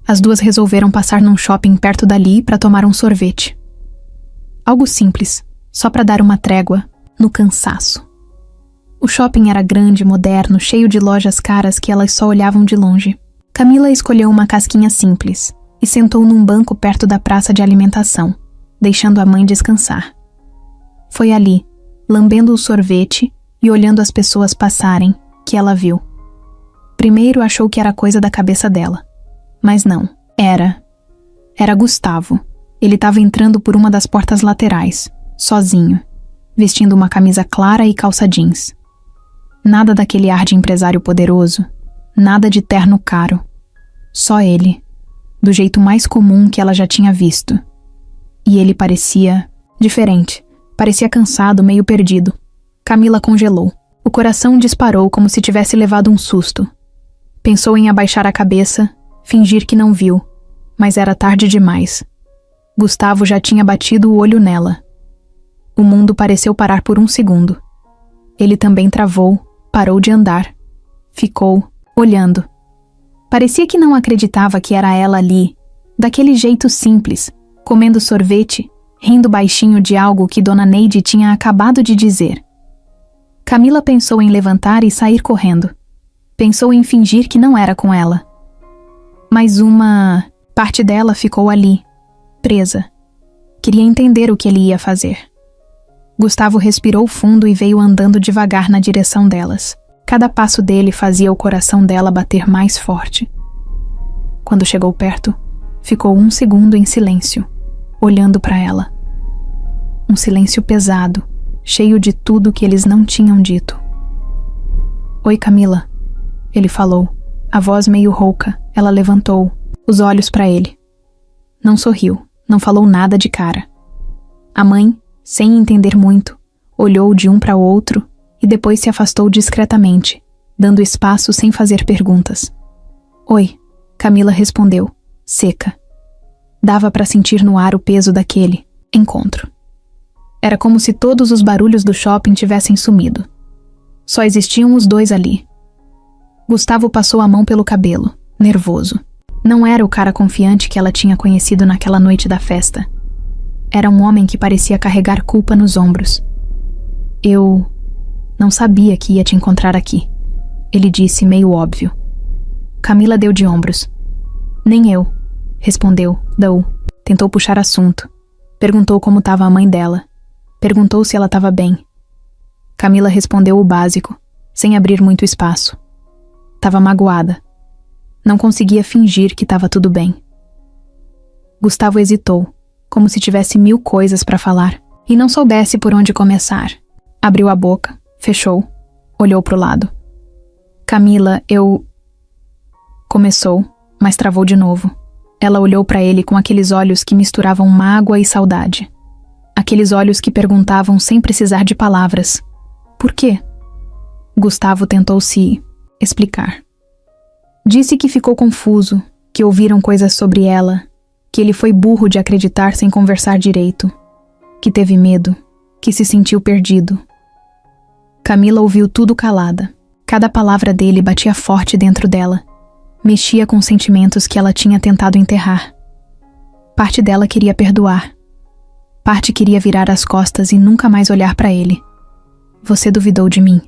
as duas resolveram passar num shopping perto dali para tomar um sorvete. Algo simples, só para dar uma trégua no cansaço. O shopping era grande, moderno, cheio de lojas caras que elas só olhavam de longe. Camila escolheu uma casquinha simples e sentou num banco perto da praça de alimentação, deixando a mãe descansar. Foi ali, lambendo o sorvete e olhando as pessoas passarem, que ela viu. Primeiro achou que era coisa da cabeça dela. Mas não, era Gustavo. Ele estava entrando por uma das portas laterais, sozinho, vestindo uma camisa clara e calça jeans. Nada daquele ar de empresário poderoso, nada de terno caro. Só ele, do jeito mais comum que ela já tinha visto. E ele parecia diferente, parecia cansado, meio perdido. Camila congelou. O coração disparou como se tivesse levado um susto. Pensou em abaixar a cabeça, fingir que não viu, mas era tarde demais. Gustavo já tinha batido o olho nela. O mundo pareceu parar por um segundo. Ele também travou, parou de andar. Ficou, olhando. Parecia que não acreditava que era ela ali, daquele jeito simples, comendo sorvete, rindo baixinho de algo que Dona Neide tinha acabado de dizer. Camila pensou em levantar e sair correndo. Pensou em fingir que não era com ela. Mas uma parte dela ficou ali, presa. Queria entender o que ele ia fazer. Gustavo respirou fundo e veio andando devagar na direção delas. Cada passo dele fazia o coração dela bater mais forte. Quando chegou perto, ficou um segundo em silêncio, olhando para ela. Um silêncio pesado, cheio de tudo que eles não tinham dito. "Oi, Camila", ele falou, a voz meio rouca. Ela levantou, os olhos para ele. Não sorriu, não falou nada de cara. A mãe, sem entender muito, olhou de um para o outro e depois se afastou discretamente, dando espaço sem fazer perguntas. "Oi", Camila respondeu, seca. Dava para sentir no ar o peso daquele encontro. Era como se todos os barulhos do shopping tivessem sumido. Só existiam os dois ali. Gustavo passou a mão pelo cabelo, nervoso. Não era o cara confiante que ela tinha conhecido naquela noite da festa. Era um homem que parecia carregar culpa nos ombros. "Eu não sabia que ia te encontrar aqui", ele disse meio óbvio. Camila deu de ombros. "Nem eu", respondeu, Tentou puxar assunto. Perguntou como estava a mãe dela. Perguntou se ela estava bem. Camila respondeu o básico, sem abrir muito espaço. Estava magoada. Não conseguia fingir que estava tudo bem. Gustavo hesitou, como se tivesse 1000 coisas para falar, e não soubesse por onde começar. Abriu a boca, fechou, olhou pro lado. "Camila, eu..." Começou, mas travou de novo. Ela olhou para ele com aqueles olhos que misturavam mágoa e saudade. Aqueles olhos que perguntavam sem precisar de palavras. "Por quê?" Gustavo tentou se explicar. Disse que ficou confuso, que ouviram coisas sobre ela, que ele foi burro de acreditar sem conversar direito, que teve medo, que se sentiu perdido. Camila ouviu tudo calada. Cada palavra dele batia forte dentro dela. Mexia com sentimentos que ela tinha tentado enterrar. Parte dela queria perdoar. Parte queria virar as costas e nunca mais olhar para ele. Você duvidou de mim.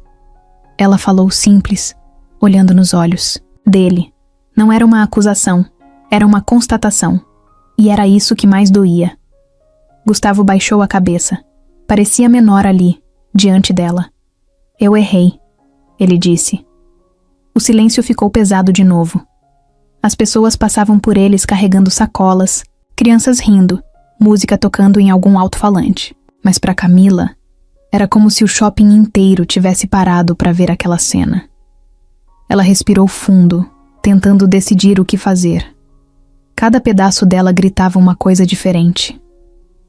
Ela falou simples, olhando nos olhos dele. Não era uma acusação, era uma constatação. E era isso que mais doía. Gustavo baixou a cabeça. Parecia menor ali, diante dela. Eu errei, ele disse. O silêncio ficou pesado de novo. As pessoas passavam por eles carregando sacolas, crianças rindo, música tocando em algum alto-falante. Mas para Camila, era como se o shopping inteiro tivesse parado para ver aquela cena. Ela respirou fundo, tentando decidir o que fazer. Cada pedaço dela gritava uma coisa diferente.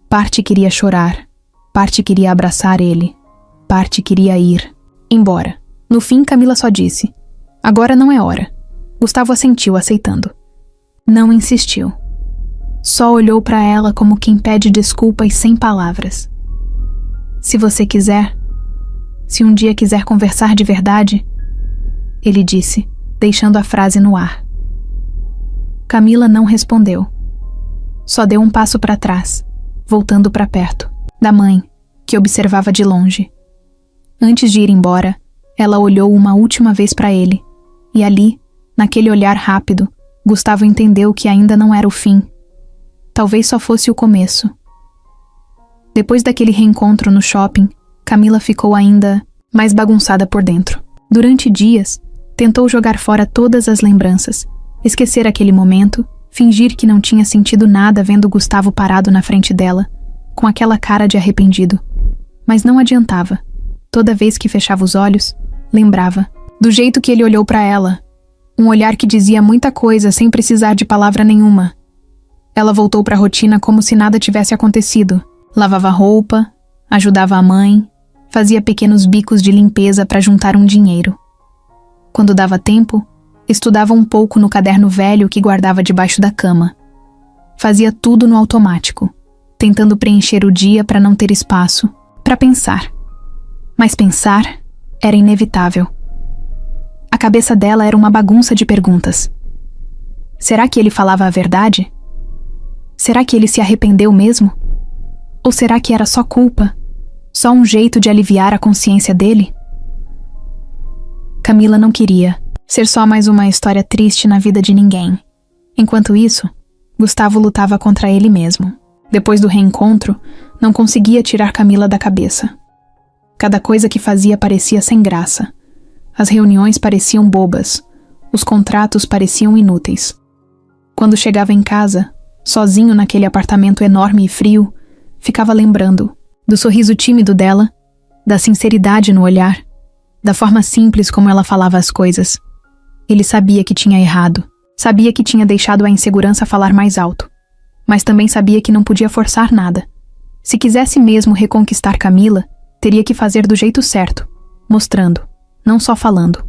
Parte queria chorar, parte queria abraçar ele, parte queria ir embora. No fim, Camila só disse: agora não é hora. Gustavo assentiu, aceitando. Não insistiu. Só olhou para ela como quem pede desculpas sem palavras. Se você quiser, se um dia quiser conversar de verdade, ele disse, deixando a frase no ar. Camila não respondeu. Só deu um passo para trás, voltando para perto, da mãe, que observava de longe. Antes de ir embora, ela olhou uma última vez para ele, e ali, naquele olhar rápido, Gustavo entendeu que ainda não era o fim. Talvez só fosse o começo. Depois daquele reencontro no shopping, Camila ficou ainda mais bagunçada por dentro. Durante dias, tentou jogar fora todas as lembranças, esquecer aquele momento, fingir que não tinha sentido nada vendo Gustavo parado na frente dela, com aquela cara de arrependido. Mas não adiantava. Toda vez que fechava os olhos, lembrava, do jeito que ele olhou para ela. Um olhar que dizia muita coisa sem precisar de palavra nenhuma. Ela voltou para a rotina como se nada tivesse acontecido. Lavava roupa, ajudava a mãe, fazia pequenos bicos de limpeza para juntar um dinheiro. Quando dava tempo, estudava um pouco no caderno velho que guardava debaixo da cama. Fazia tudo no automático, tentando preencher o dia para não ter espaço para pensar. Mas pensar era inevitável. A cabeça dela era uma bagunça de perguntas. Será que ele falava a verdade? Será que ele se arrependeu mesmo? Ou será que era só culpa? Só um jeito de aliviar a consciência dele? Camila não queria ser só mais uma história triste na vida de ninguém. Enquanto isso, Gustavo lutava contra ele mesmo. Depois do reencontro, não conseguia tirar Camila da cabeça. Cada coisa que fazia parecia sem graça. As reuniões pareciam bobas. Os contratos pareciam inúteis. Quando chegava em casa, sozinho naquele apartamento enorme e frio, ficava lembrando do sorriso tímido dela, da sinceridade no olhar, da forma simples como ela falava as coisas. Ele sabia que tinha errado, sabia que tinha deixado a insegurança falar mais alto, mas também sabia que não podia forçar nada. Se quisesse mesmo reconquistar Camila, teria que fazer do jeito certo, mostrando, não só falando.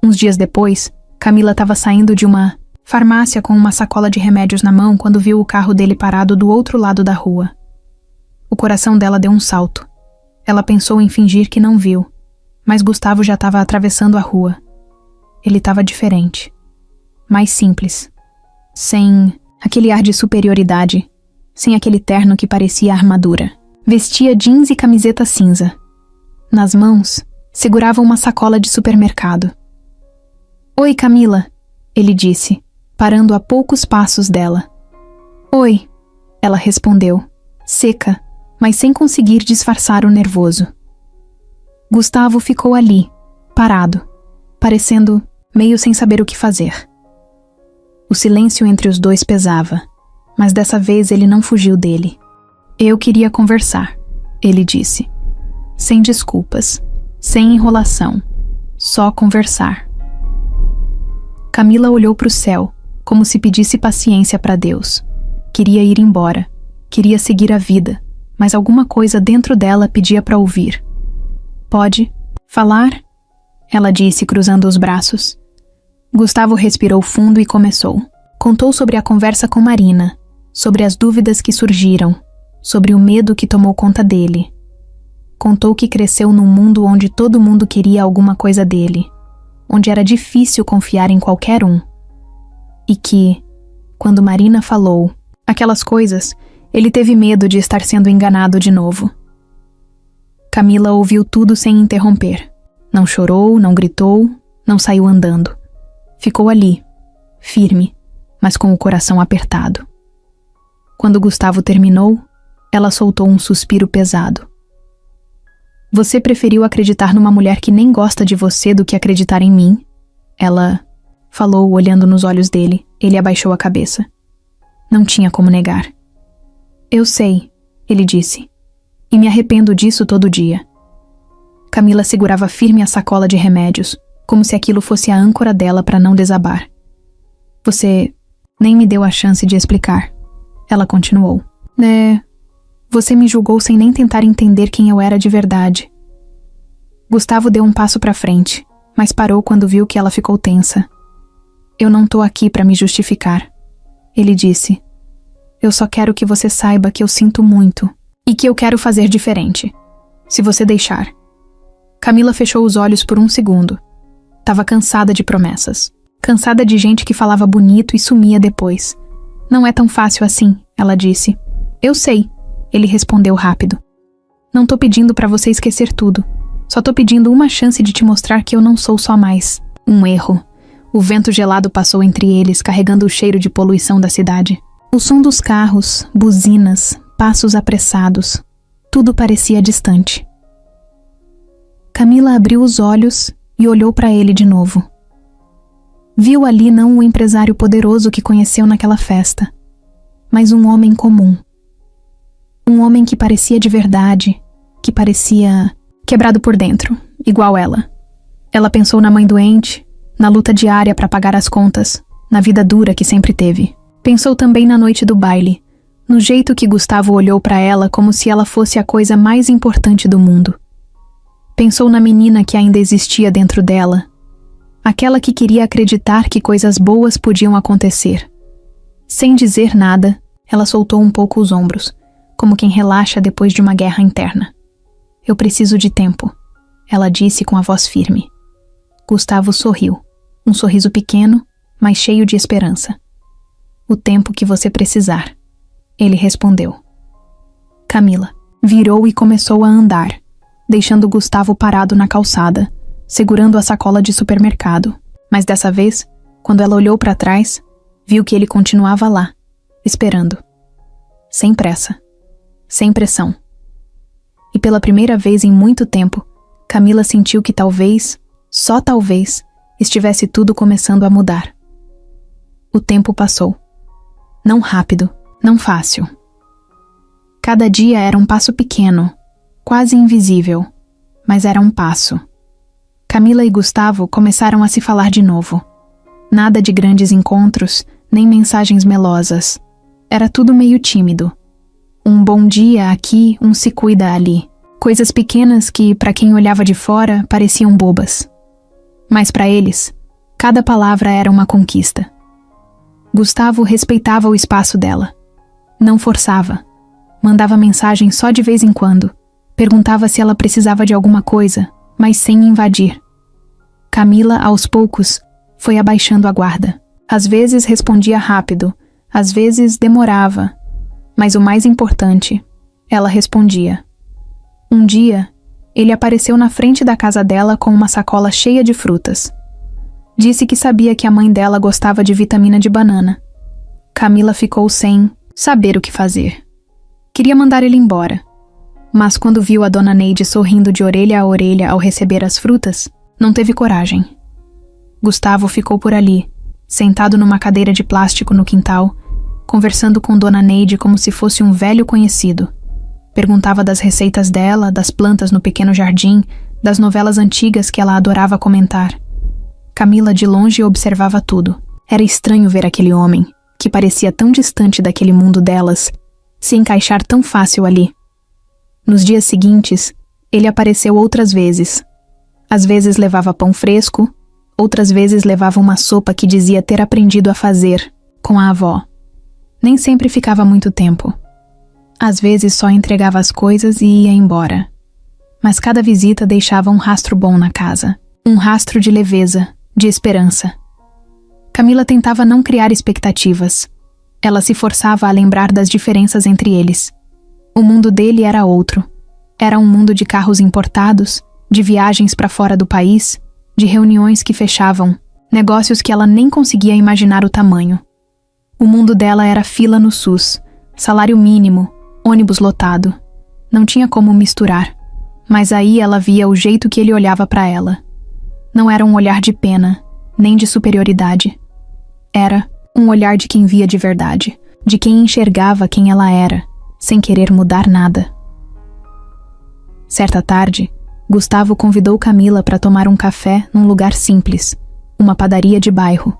Uns dias depois, Camila estava saindo de uma farmácia com uma sacola de remédios na mão quando viu o carro dele parado do outro lado da rua. O coração dela deu um salto. Ela pensou em fingir que não viu, mas Gustavo já estava atravessando a rua. Ele estava diferente, mais simples, sem aquele ar de superioridade, sem aquele terno que parecia armadura. Vestia jeans e camiseta cinza. Nas mãos, segurava uma sacola de supermercado. Oi, Camila, ele disse, parando a poucos passos dela. Oi, ela respondeu, seca, mas sem conseguir disfarçar o nervoso. Gustavo ficou ali, parado, parecendo meio sem saber o que fazer. O silêncio entre os dois pesava, mas dessa vez ele não fugiu dele. Eu queria conversar, ele disse. Sem desculpas, sem enrolação, só conversar. Camila olhou para o céu, como se pedisse paciência para Deus. Queria ir embora, queria seguir a vida, mas alguma coisa dentro dela pedia para ouvir. Pode falar? Ela disse, cruzando os braços. Gustavo respirou fundo e começou. Contou sobre a conversa com Marina, sobre as dúvidas que surgiram, sobre o medo que tomou conta dele. Contou que cresceu num mundo onde todo mundo queria alguma coisa dele, onde era difícil confiar em qualquer um. E que, quando Marina falou aquelas coisas, Ele teve medo de estar sendo enganado de novo. Camila ouviu tudo sem interromper. Não chorou, não gritou, não saiu andando. Ficou ali, firme, mas com o coração apertado. Quando Gustavo terminou, ela soltou um suspiro pesado. Você preferiu acreditar numa mulher que nem gosta de você do que acreditar em mim? Ela falou, olhando nos olhos dele. Ele abaixou a cabeça. Não tinha como negar. Eu sei, ele disse. E me arrependo disso todo dia. Camila segurava firme a sacola de remédios, como se aquilo fosse a âncora dela para não desabar. Você nem me deu a chance de explicar. Ela continuou. Você me julgou sem nem tentar entender quem eu era de verdade. Gustavo deu um passo para frente, mas parou quando viu que ela ficou tensa. Eu não tô aqui para me justificar. Ele disse. Eu só quero que você saiba que eu sinto muito e que eu quero fazer diferente, se você deixar. Camila fechou os olhos por um segundo. Tava cansada de promessas. Cansada de gente que falava bonito e sumia depois. Não é tão fácil assim, ela disse. Eu sei, ele respondeu rápido. Não tô pedindo pra você esquecer tudo. Só tô pedindo uma chance de te mostrar que eu não sou só mais um erro. O vento gelado passou entre eles, carregando o cheiro de poluição da cidade. O som dos carros, buzinas, passos apressados. Tudo parecia distante. Camila abriu os olhos e olhou para ele de novo. Viu ali não o empresário poderoso que conheceu naquela festa, mas um homem comum. Um homem que parecia de verdade, que parecia quebrado por dentro, igual ela. Ela pensou na mãe doente, na luta diária para pagar as contas, na vida dura que sempre teve. Pensou também na noite do baile, no jeito que Gustavo olhou para ela como se ela fosse a coisa mais importante do mundo. Pensou na menina que ainda existia dentro dela, aquela que queria acreditar que coisas boas podiam acontecer. Sem dizer nada, ela soltou um pouco os ombros, como quem relaxa depois de uma guerra interna. Eu preciso de tempo, ela disse com a voz firme. Gustavo sorriu, um sorriso pequeno, mas cheio de esperança. O tempo que você precisar, ele respondeu. Camila virou e começou a andar, deixando Gustavo parado na calçada, segurando a sacola de supermercado. Mas dessa vez, quando ela olhou para trás, viu que ele continuava lá, esperando. Sem pressa, sem pressão. E pela primeira vez em muito tempo, Camila sentiu que talvez, só talvez, estivesse tudo começando a mudar. O tempo passou. Não rápido, não fácil. Cada dia era um passo pequeno, quase invisível, mas era um passo. Camila e Gustavo começaram a se falar de novo. Nada de grandes encontros, nem mensagens melosas. Era tudo meio tímido. Um bom dia aqui, um se cuida ali. Coisas pequenas que, para quem olhava de fora, pareciam bobas. Mas para eles, cada palavra era uma conquista. Gustavo respeitava o espaço dela. Não forçava. Mandava mensagem só de vez em quando. Perguntava se ela precisava de alguma coisa, mas sem invadir. Camila, aos poucos, foi abaixando a guarda. Às vezes respondia rápido, às vezes demorava. Mas o mais importante, ela respondia. Um dia, ele apareceu na frente da casa dela com uma sacola cheia de frutas. Disse que sabia que a mãe dela gostava de vitamina de banana. Camila ficou sem saber o que fazer. Queria mandar ele embora. Mas quando viu a dona Neide sorrindo de orelha a orelha ao receber as frutas, não teve coragem. Gustavo ficou por ali, sentado numa cadeira de plástico no quintal, conversando com dona Neide como se fosse um velho conhecido. Perguntava das receitas dela, das plantas no pequeno jardim, das novelas antigas que ela adorava comentar. Camila de longe observava tudo. Era estranho ver aquele homem, que parecia tão distante daquele mundo delas, se encaixar tão fácil ali. Nos dias seguintes, ele apareceu outras vezes. Às vezes levava pão fresco, outras vezes levava uma sopa que dizia ter aprendido a fazer, com a avó. Nem sempre ficava muito tempo. Às vezes só entregava as coisas e ia embora. Mas cada visita deixava um rastro bom na casa. Um rastro de leveza, de esperança. Camila tentava não criar expectativas. Ela se forçava a lembrar das diferenças entre eles. O mundo dele era outro. Era um mundo de carros importados, de viagens para fora do país, de reuniões que fechavam, negócios que ela nem conseguia imaginar o tamanho. O mundo dela era fila no SUS, salário mínimo, ônibus lotado. Não tinha como misturar, mas aí ela via o jeito que ele olhava para ela. Não era um olhar de pena, nem de superioridade. Era um olhar de quem via de verdade, de quem enxergava quem ela era, sem querer mudar nada. Certa tarde, Gustavo convidou Camila para tomar um café num lugar simples, uma padaria de bairro.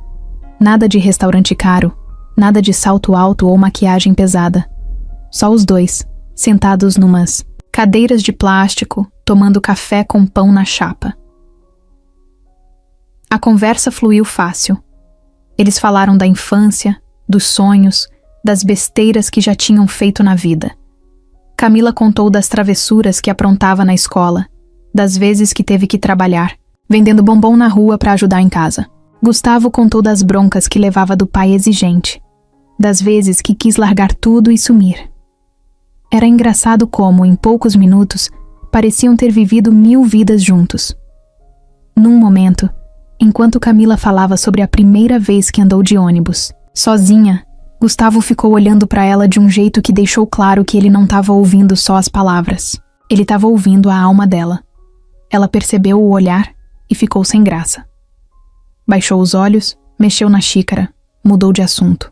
Nada de restaurante caro, nada de salto alto ou maquiagem pesada. Só os dois, sentados numas cadeiras de plástico, tomando café com pão na chapa. A conversa fluiu fácil. Eles falaram da infância, dos sonhos, das besteiras que já tinham feito na vida. Camila contou das travessuras que aprontava na escola, das vezes que teve que trabalhar, vendendo bombom na rua para ajudar em casa. Gustavo contou das broncas que levava do pai exigente, das vezes que quis largar tudo e sumir. Era engraçado como, em poucos minutos, pareciam ter vivido 1000 vidas juntos. Num momento, enquanto Camila falava sobre a primeira vez que andou de ônibus, sozinha, Gustavo ficou olhando para ela de um jeito que deixou claro que ele não estava ouvindo só as palavras. Ele estava ouvindo a alma dela. Ela percebeu o olhar e ficou sem graça. Baixou os olhos, mexeu na xícara, mudou de assunto.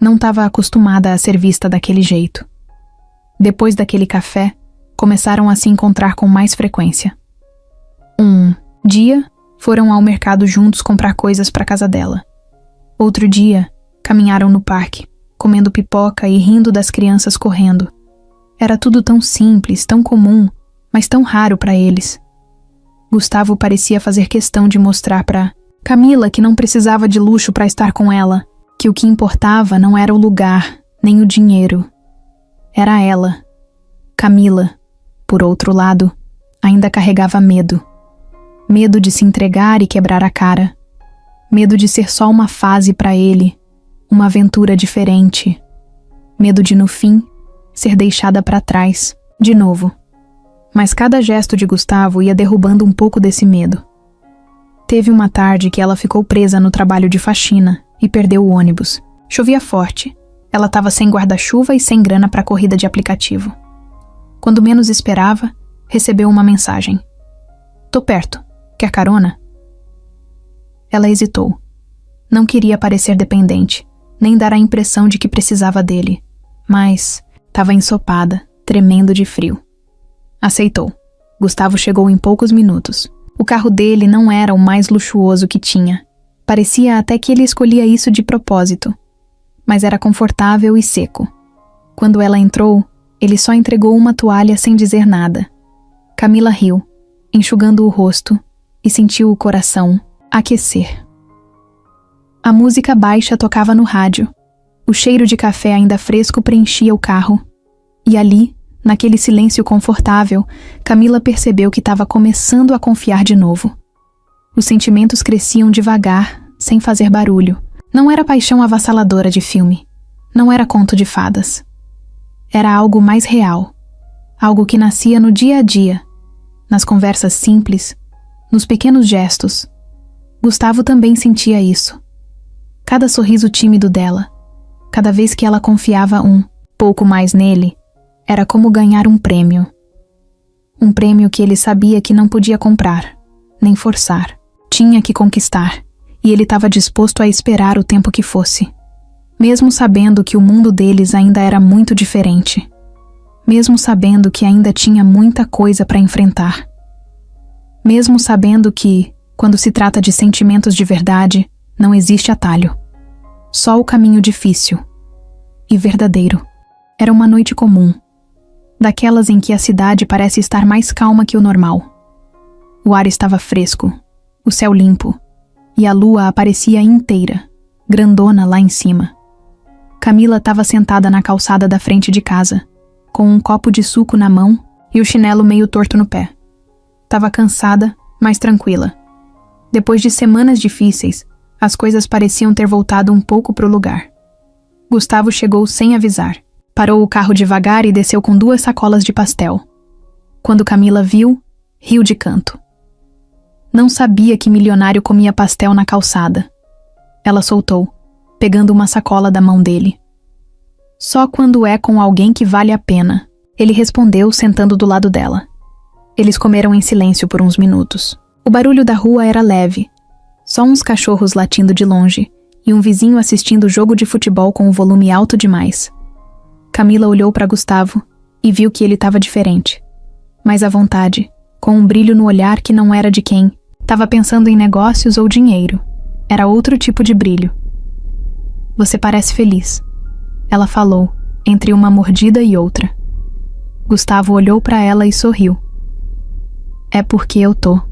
Não estava acostumada a ser vista daquele jeito. Depois daquele café, começaram a se encontrar com mais frequência. Um dia, foram ao mercado juntos comprar coisas para a casa dela. Outro dia, caminharam no parque, comendo pipoca e rindo das crianças correndo. Era tudo tão simples, tão comum, mas tão raro para eles. Gustavo parecia fazer questão de mostrar para Camila que não precisava de luxo para estar com ela, que o que importava não era o lugar, nem o dinheiro. Era ela. Camila, por outro lado, ainda carregava medo. Medo de se entregar e quebrar a cara. Medo de ser só uma fase para ele, uma aventura diferente. Medo de, no fim, ser deixada para trás, de novo. Mas cada gesto de Gustavo ia derrubando um pouco desse medo. Teve uma tarde que ela ficou presa no trabalho de faxina e perdeu o ônibus. Chovia forte. Ela estava sem guarda-chuva e sem grana para a corrida de aplicativo. Quando menos esperava, recebeu uma mensagem. "Tô perto. Quer carona?" Ela hesitou. Não queria parecer dependente, nem dar a impressão de que precisava dele, mas estava ensopada, tremendo de frio. Aceitou. Gustavo chegou em poucos minutos. O carro dele não era o mais luxuoso que tinha. Parecia até que ele escolhia isso de propósito. Mas era confortável e seco. Quando ela entrou, ele só entregou uma toalha sem dizer nada. Camila riu, enxugando o rosto, e sentiu o coração aquecer. A música baixa tocava no rádio. O cheiro de café ainda fresco preenchia o carro. E ali, naquele silêncio confortável, Camila percebeu que estava começando a confiar de novo. Os sentimentos cresciam devagar, sem fazer barulho. Não era paixão avassaladora de filme. Não era conto de fadas. Era algo mais real. Algo que nascia no dia a dia, nas conversas simples, nos pequenos gestos. Gustavo também sentia isso. Cada sorriso tímido dela, cada vez que ela confiava um pouco mais nele, era como ganhar um prêmio. Um prêmio que ele sabia que não podia comprar, nem forçar. Tinha que conquistar. E ele estava disposto a esperar o tempo que fosse. Mesmo sabendo que o mundo deles ainda era muito diferente. Mesmo sabendo que ainda tinha muita coisa para enfrentar. Mesmo sabendo que, quando se trata de sentimentos de verdade, não existe atalho. Só o caminho difícil. E verdadeiro. Era uma noite comum. Daquelas em que a cidade parece estar mais calma que o normal. O ar estava fresco, o céu limpo. E a lua aparecia inteira, grandona lá em cima. Camila estava sentada na calçada da frente de casa, com um copo de suco na mão e o chinelo meio torto no pé. Estava cansada, mas tranquila. Depois de semanas difíceis, as coisas pareciam ter voltado um pouco para o lugar. Gustavo chegou sem avisar. Parou o carro devagar e desceu com 2 sacolas de pastel. Quando Camila viu, riu de canto. Não sabia que milionário comia pastel na calçada. Ela soltou, pegando uma sacola da mão dele. Só quando é com alguém que vale a pena, ele respondeu sentando do lado dela. Eles comeram em silêncio por uns minutos. O barulho da rua era leve, só uns cachorros latindo de longe e um vizinho assistindo jogo de futebol com o volume alto demais. Camila olhou para Gustavo e viu que ele estava diferente, mais à vontade, com um brilho no olhar que não era de quem estava pensando em negócios ou dinheiro. Era outro tipo de brilho. Você parece feliz, ela falou, entre uma mordida e outra. Gustavo olhou para ela e sorriu. É porque eu tô.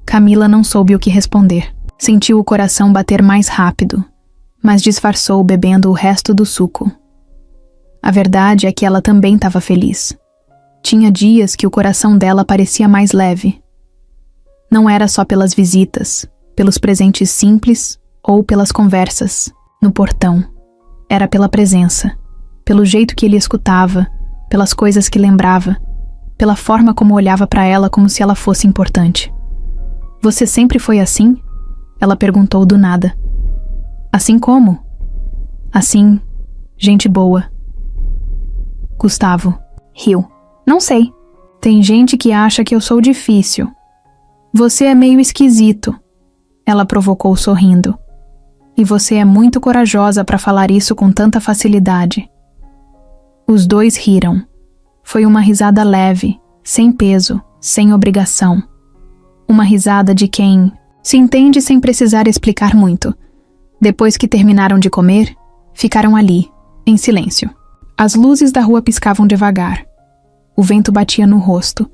Camila não soube o que responder. Sentiu o coração bater mais rápido, mas disfarçou bebendo o resto do suco. A verdade é que ela também estava feliz. Tinha dias que o coração dela parecia mais leve. Não era só pelas visitas, pelos presentes simples ou pelas conversas no portão. Era pela presença, pelo jeito que ele escutava, pelas coisas que lembrava, pela forma como olhava para ela como se ela fosse importante. Você sempre foi assim? Ela perguntou do nada. Assim como? Assim, gente boa. Gustavo riu. Não sei. Tem gente que acha que eu sou difícil. Você é meio esquisito. Ela provocou sorrindo. E você é muito corajosa para falar isso com tanta facilidade. Os dois riram. Foi uma risada leve, sem peso, sem obrigação. Uma risada de quem se entende sem precisar explicar muito. Depois que terminaram de comer, ficaram ali, em silêncio. As luzes da rua piscavam devagar. O vento batia no rosto.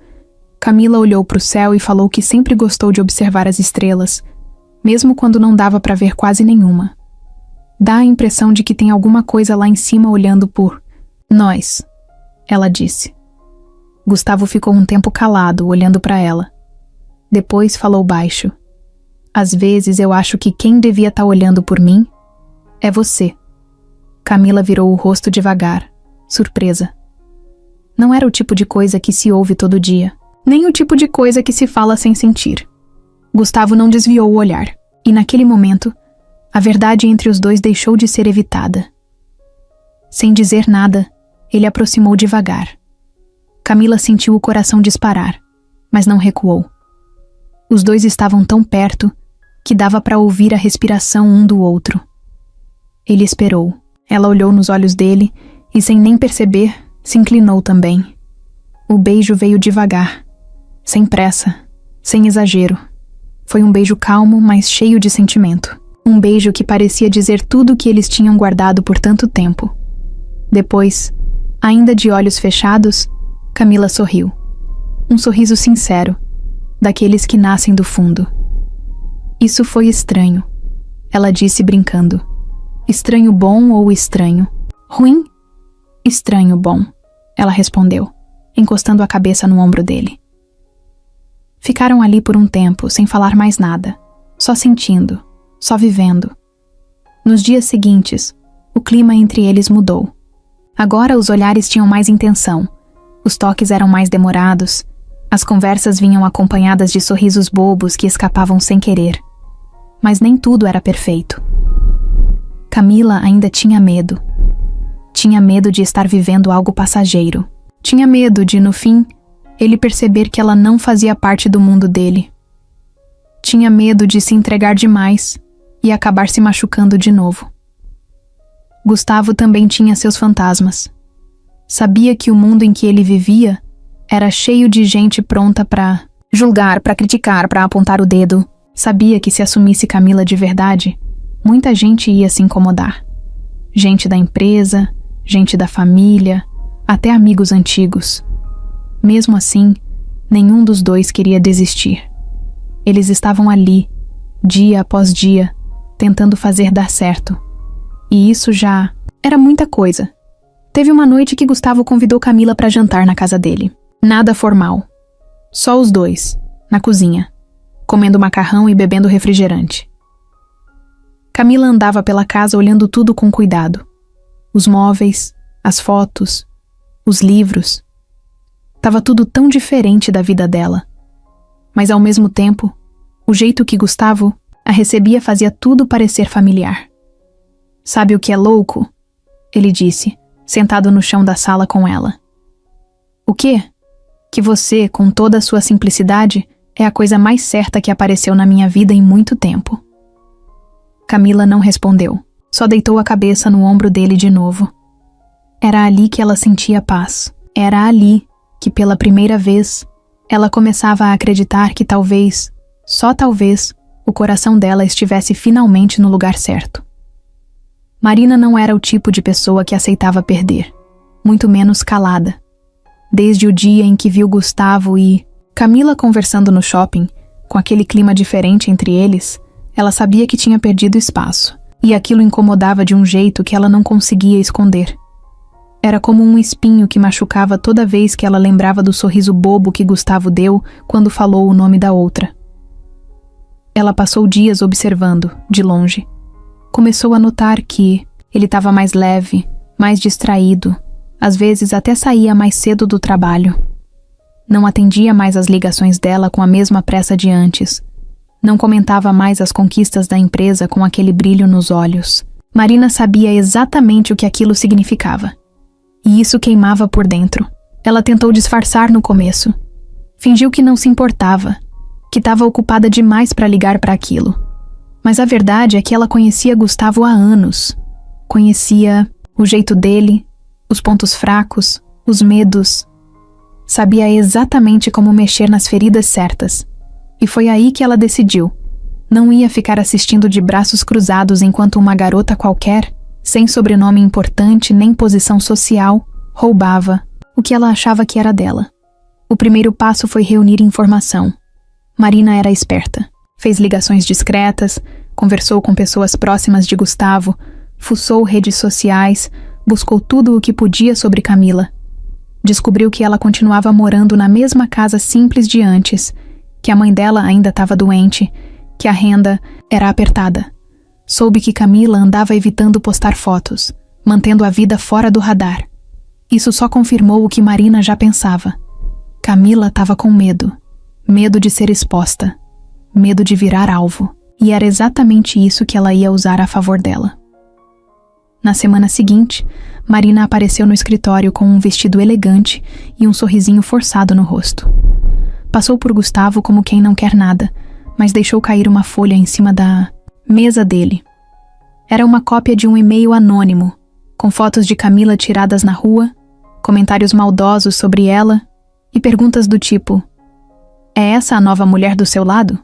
Camila olhou para o céu e falou que sempre gostou de observar as estrelas, mesmo quando não dava para ver quase nenhuma. Dá a impressão de que tem alguma coisa lá em cima olhando por nós, ela disse. Gustavo ficou um tempo calado, olhando para ela. Depois falou baixo. Às vezes eu acho que quem devia estar olhando por mim é você. Camila virou o rosto devagar, surpresa. Não era o tipo de coisa que se ouve todo dia, nem o tipo de coisa que se fala sem sentir. Gustavo não desviou o olhar, e naquele momento, a verdade entre os dois deixou de ser evitada. Sem dizer nada, ele aproximou devagar. Camila sentiu o coração disparar, mas não recuou. Os dois estavam tão perto que dava para ouvir a respiração um do outro. Ele esperou. Ela olhou nos olhos dele e, sem nem perceber, se inclinou também. O beijo veio devagar, sem pressa, sem exagero. Foi um beijo calmo, mas cheio de sentimento. Um beijo que parecia dizer tudo o que eles tinham guardado por tanto tempo. Depois, ainda de olhos fechados, Camila sorriu. Um sorriso sincero, daqueles que nascem do fundo. Isso foi estranho, ela disse brincando. Estranho bom ou estranho? Ruim? Estranho bom, ela respondeu, encostando a cabeça no ombro dele. Ficaram ali por um tempo, sem falar mais nada, só sentindo, só vivendo. Nos dias seguintes, o clima entre eles mudou. Agora os olhares tinham mais intenção, os toques eram mais demorados, as conversas vinham acompanhadas de sorrisos bobos que escapavam sem querer. Mas nem tudo era perfeito. Camila ainda tinha medo. Tinha medo de estar vivendo algo passageiro. Tinha medo de, no fim, ele perceber que ela não fazia parte do mundo dele. Tinha medo de se entregar demais e acabar se machucando de novo. Gustavo também tinha seus fantasmas. Sabia que o mundo em que ele vivia era cheio de gente pronta para julgar, para criticar, para apontar o dedo. Sabia que se assumisse Camila de verdade, muita gente ia se incomodar. Gente da empresa, gente da família, até amigos antigos. Mesmo assim, nenhum dos dois queria desistir. Eles estavam ali, dia após dia, tentando fazer dar certo. E isso já era muita coisa. Teve uma noite que Gustavo convidou Camila para jantar na casa dele. Nada formal. Só os dois, na cozinha, comendo macarrão e bebendo refrigerante. Camila andava pela casa olhando tudo com cuidado. Os móveis, as fotos, os livros. Tava tudo tão diferente da vida dela. Mas ao mesmo tempo, o jeito que Gustavo a recebia fazia tudo parecer familiar. "Sabe o que é louco?" ele disse, sentado no chão da sala com ela. "O quê? Que você, com toda a sua simplicidade, é a coisa mais certa que apareceu na minha vida em muito tempo." Camila não respondeu, só deitou a cabeça no ombro dele de novo. Era ali que ela sentia paz. Era ali que, pela primeira vez, ela começava a acreditar que talvez, só talvez, o coração dela estivesse finalmente no lugar certo. Marina não era o tipo de pessoa que aceitava perder, muito menos calada. Desde o dia em que viu Gustavo e Camila conversando no shopping, com aquele clima diferente entre eles, ela sabia que tinha perdido espaço, e aquilo incomodava de um jeito que ela não conseguia esconder. Era como um espinho que machucava toda vez que ela lembrava do sorriso bobo que Gustavo deu quando falou o nome da outra. Ela passou dias observando, de longe. Começou a notar que ele estava mais leve, mais distraído, às vezes até saía mais cedo do trabalho. Não atendia mais às ligações dela com a mesma pressa de antes. Não comentava mais as conquistas da empresa com aquele brilho nos olhos. Marina sabia exatamente o que aquilo significava. E isso queimava por dentro. Ela tentou disfarçar no começo. Fingiu que não se importava, que estava ocupada demais para ligar para aquilo. Mas a verdade é que ela conhecia Gustavo há anos. Conhecia o jeito dele, os pontos fracos, os medos. Sabia exatamente como mexer nas feridas certas. E foi aí que ela decidiu. Não ia ficar assistindo de braços cruzados enquanto uma garota qualquer, sem sobrenome importante nem posição social, roubava o que ela achava que era dela. O primeiro passo foi reunir informação. Marina era esperta. Fez ligações discretas, conversou com pessoas próximas de Gustavo, fuçou redes sociais, buscou tudo o que podia sobre Camila. Descobriu que ela continuava morando na mesma casa simples de antes, que a mãe dela ainda estava doente, que a renda era apertada. Soube que Camila andava evitando postar fotos, mantendo a vida fora do radar. Isso só confirmou o que Marina já pensava. Camila estava com medo. Medo de ser exposta. Medo de virar alvo. E era exatamente isso que ela ia usar a favor dela. Na semana seguinte, Marina apareceu no escritório com um vestido elegante e um sorrisinho forçado no rosto. Passou por Gustavo como quem não quer nada, mas deixou cair uma folha em cima da mesa dele. Era uma cópia de um e-mail anônimo, com fotos de Camila tiradas na rua, comentários maldosos sobre ela e perguntas do tipo: "É essa a nova mulher do seu lado?"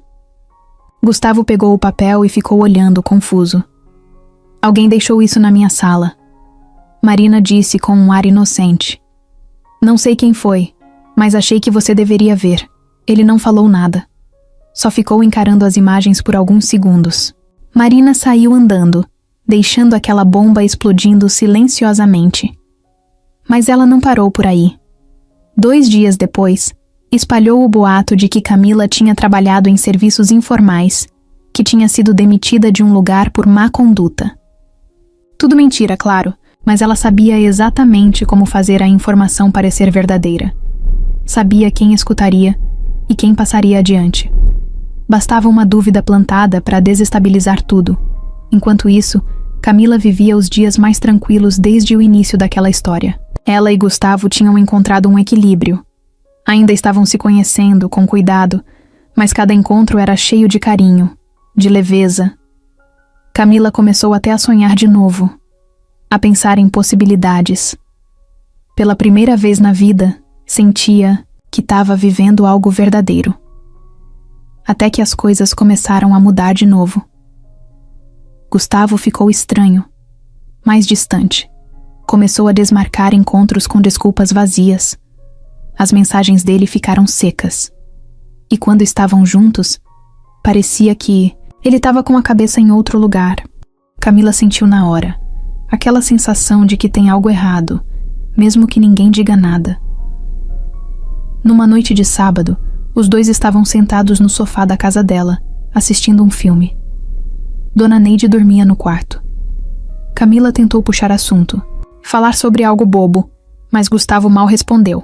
Gustavo pegou o papel e ficou olhando, confuso. "Alguém deixou isso na minha sala." Marina disse com um ar inocente. "Não sei quem foi, mas achei que você deveria ver." Ele não falou nada. Só ficou encarando as imagens por alguns segundos. Marina saiu andando, deixando aquela bomba explodindo silenciosamente. Mas ela não parou por aí. 2 dias depois, espalhou o boato de que Camila tinha trabalhado em serviços informais, que tinha sido demitida de um lugar por má conduta. Tudo mentira, claro, mas ela sabia exatamente como fazer a informação parecer verdadeira. Sabia quem escutaria e quem passaria adiante. Bastava uma dúvida plantada para desestabilizar tudo. Enquanto isso, Camila vivia os dias mais tranquilos desde o início daquela história. Ela e Gustavo tinham encontrado um equilíbrio. Ainda estavam se conhecendo com cuidado, mas cada encontro era cheio de carinho, de leveza. Camila começou até a sonhar de novo, a pensar em possibilidades. Pela primeira vez na vida, sentia que estava vivendo algo verdadeiro. Até que as coisas começaram a mudar de novo. Gustavo ficou estranho, mais distante. Começou a desmarcar encontros com desculpas vazias. As mensagens dele ficaram secas. E quando estavam juntos, parecia que ele estava com a cabeça em outro lugar. Camila sentiu na hora, aquela sensação de que tem algo errado, mesmo que ninguém diga nada. Numa noite de sábado, os dois estavam sentados no sofá da casa dela, assistindo um filme. Dona Neide dormia no quarto. Camila tentou puxar assunto, Falar sobre algo bobo, mas Gustavo mal respondeu.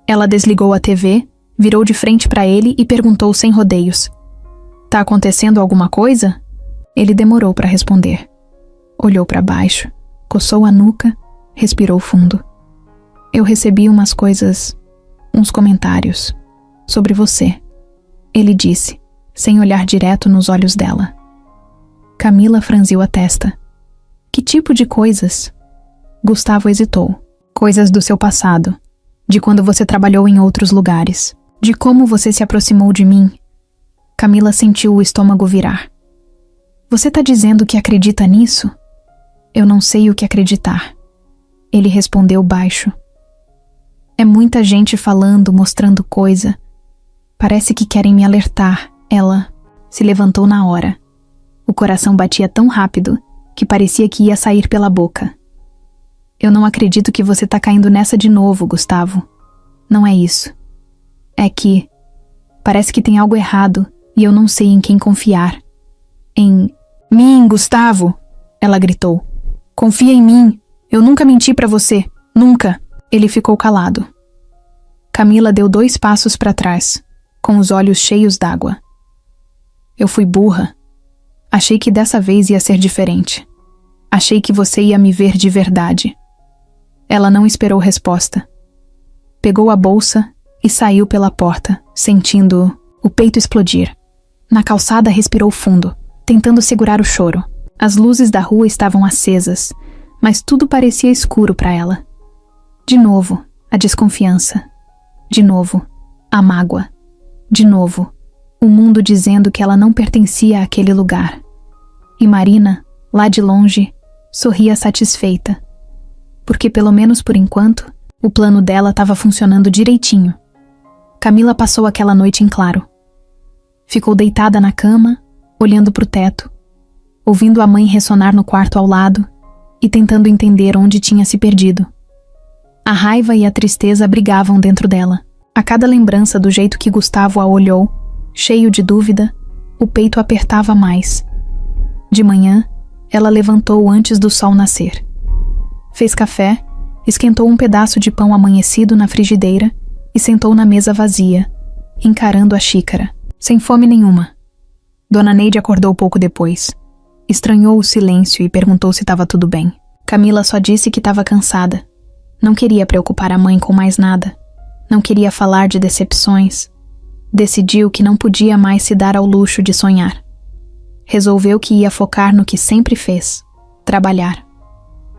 Ela desligou a TV, virou de frente para ele e perguntou sem rodeios: "Tá acontecendo alguma coisa?" Ele demorou para responder. Olhou para baixo, coçou a nuca, respirou fundo. "Eu recebi umas coisas, uns comentários, sobre você", ele disse, sem olhar direto nos olhos dela. Camila franziu a testa. "Que tipo de coisas?" Gustavo hesitou. "Coisas do seu passado, de quando você trabalhou em outros lugares, de como você se aproximou de mim." Camila sentiu o estômago virar. "Você tá dizendo que acredita nisso?" "Eu não sei o que acreditar", ele respondeu baixo. "É muita gente falando, mostrando coisa. Parece que querem me alertar." Ela se levantou na hora. O coração batia tão rápido que parecia que ia sair pela boca. "Eu não acredito que você tá caindo nessa de novo, Gustavo. Não é isso. É que parece que tem algo errado e eu não sei em quem confiar." "Em mim, Gustavo!" ela gritou. "Confia em mim. Eu nunca menti pra você. Nunca." Ele ficou calado. Camila deu 2 passos para trás, com os olhos cheios d'água. "Eu fui burra. Achei que dessa vez ia ser diferente. Achei que você ia me ver de verdade." Ela não esperou resposta. Pegou a bolsa e saiu pela porta, sentindo o peito explodir. Na calçada respirou fundo, tentando segurar o choro. As luzes da rua estavam acesas, mas tudo parecia escuro para ela. De novo, a desconfiança. De novo, a mágoa. De novo, o mundo dizendo que ela não pertencia àquele lugar. E Marina, lá de longe, sorria satisfeita. Porque pelo menos por enquanto, o plano dela estava funcionando direitinho. Camila passou aquela noite em claro. Ficou deitada na cama, olhando para o teto, ouvindo a mãe ressonar no quarto ao lado e tentando entender onde tinha se perdido. A raiva e a tristeza brigavam dentro dela. A cada lembrança do jeito que Gustavo a olhou, cheio de dúvida, o peito apertava mais. De manhã, ela levantou antes do sol nascer. Fez café, esquentou um pedaço de pão amanhecido na frigideira e sentou na mesa vazia, encarando a xícara, sem fome nenhuma. Dona Neide acordou pouco depois. Estranhou o silêncio e perguntou se estava tudo bem. Camila só disse que estava cansada. Não queria preocupar a mãe com mais nada. Não queria falar de decepções. Decidiu que não podia mais se dar ao luxo de sonhar. Resolveu que ia focar no que sempre fez: trabalhar.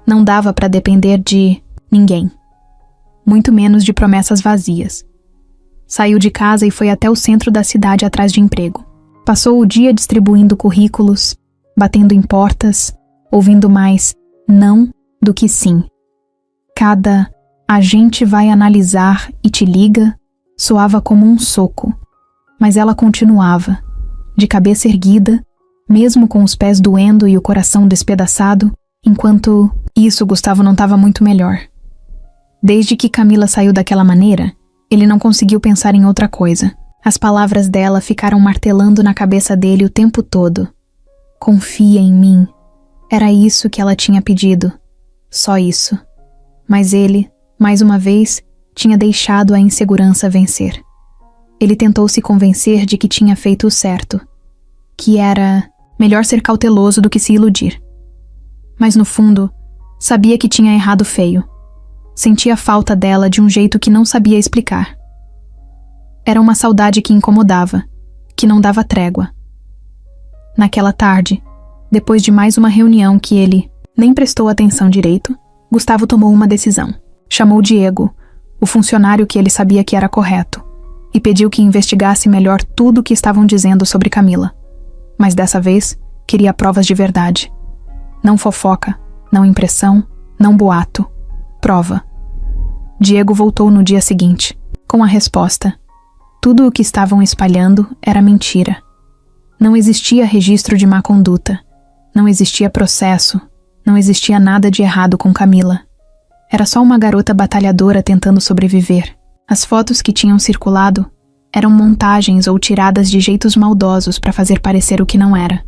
Não dava para depender de ninguém. Muito menos de promessas vazias. Saiu de casa e foi até o centro da cidade atrás de emprego. Passou o dia distribuindo currículos, batendo em portas, ouvindo mais não do que sim. Cada "a gente vai analisar e te liga" soava como um soco, mas ela continuava, de cabeça erguida, mesmo com os pés doendo e o coração despedaçado, enquanto isso Gustavo não estava muito melhor. Desde que Camila saiu daquela maneira, ele não conseguiu pensar em outra coisa. As palavras dela ficaram martelando na cabeça dele o tempo todo. "Confia em mim." Era isso que ela tinha pedido. Só isso. Mas ele, mais uma vez, tinha deixado a insegurança vencer. Ele tentou se convencer de que tinha feito o certo, que era melhor ser cauteloso do que se iludir. Mas no fundo, sabia que tinha errado feio. Sentia falta dela de um jeito que não sabia explicar. Era uma saudade que incomodava, que não dava trégua. Naquela tarde, depois de mais uma reunião que ele nem prestou atenção direito, Gustavo tomou uma decisão. Chamou Diego, o funcionário que ele sabia que era correto, e pediu que investigasse melhor tudo o que estavam dizendo sobre Camila. Mas dessa vez, queria provas de verdade. Não fofoca, não impressão, não boato. Prova. Diego voltou no dia seguinte, com a resposta. Tudo o que estavam espalhando era mentira. Não existia registro de má conduta. Não existia processo. Não existia nada de errado com Camila. Era só uma garota batalhadora tentando sobreviver. As fotos que tinham circulado eram montagens ou tiradas de jeitos maldosos para fazer parecer o que não era.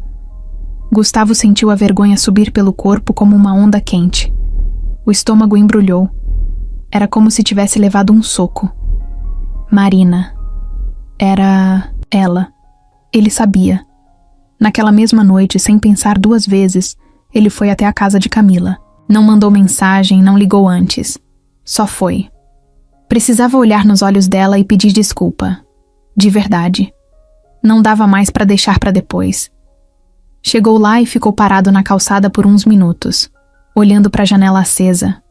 Gustavo sentiu a vergonha subir pelo corpo como uma onda quente. O estômago embrulhou. Era como se tivesse levado um soco. Marina. Era ela. Ele sabia. Naquela mesma noite, sem pensar 2 vezes, ele foi até a casa de Camila. Não mandou mensagem, não ligou antes. Só foi. Precisava olhar nos olhos dela e pedir desculpa. De verdade. Não dava mais para deixar para depois. Chegou lá e ficou parado na calçada por uns minutos, olhando para a janela acesa.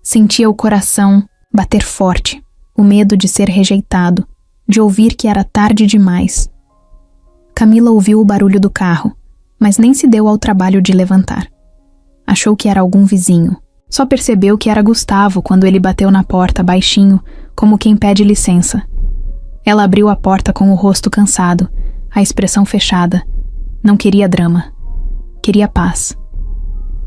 Sentia o coração bater forte, o medo de ser rejeitado, de ouvir que era tarde demais. Camila ouviu o barulho do carro, mas nem se deu ao trabalho de levantar. Achou que era algum vizinho. Só percebeu que era Gustavo quando ele bateu na porta baixinho, como quem pede licença. Ela abriu a porta com o rosto cansado, a expressão fechada. Não queria drama. Queria paz.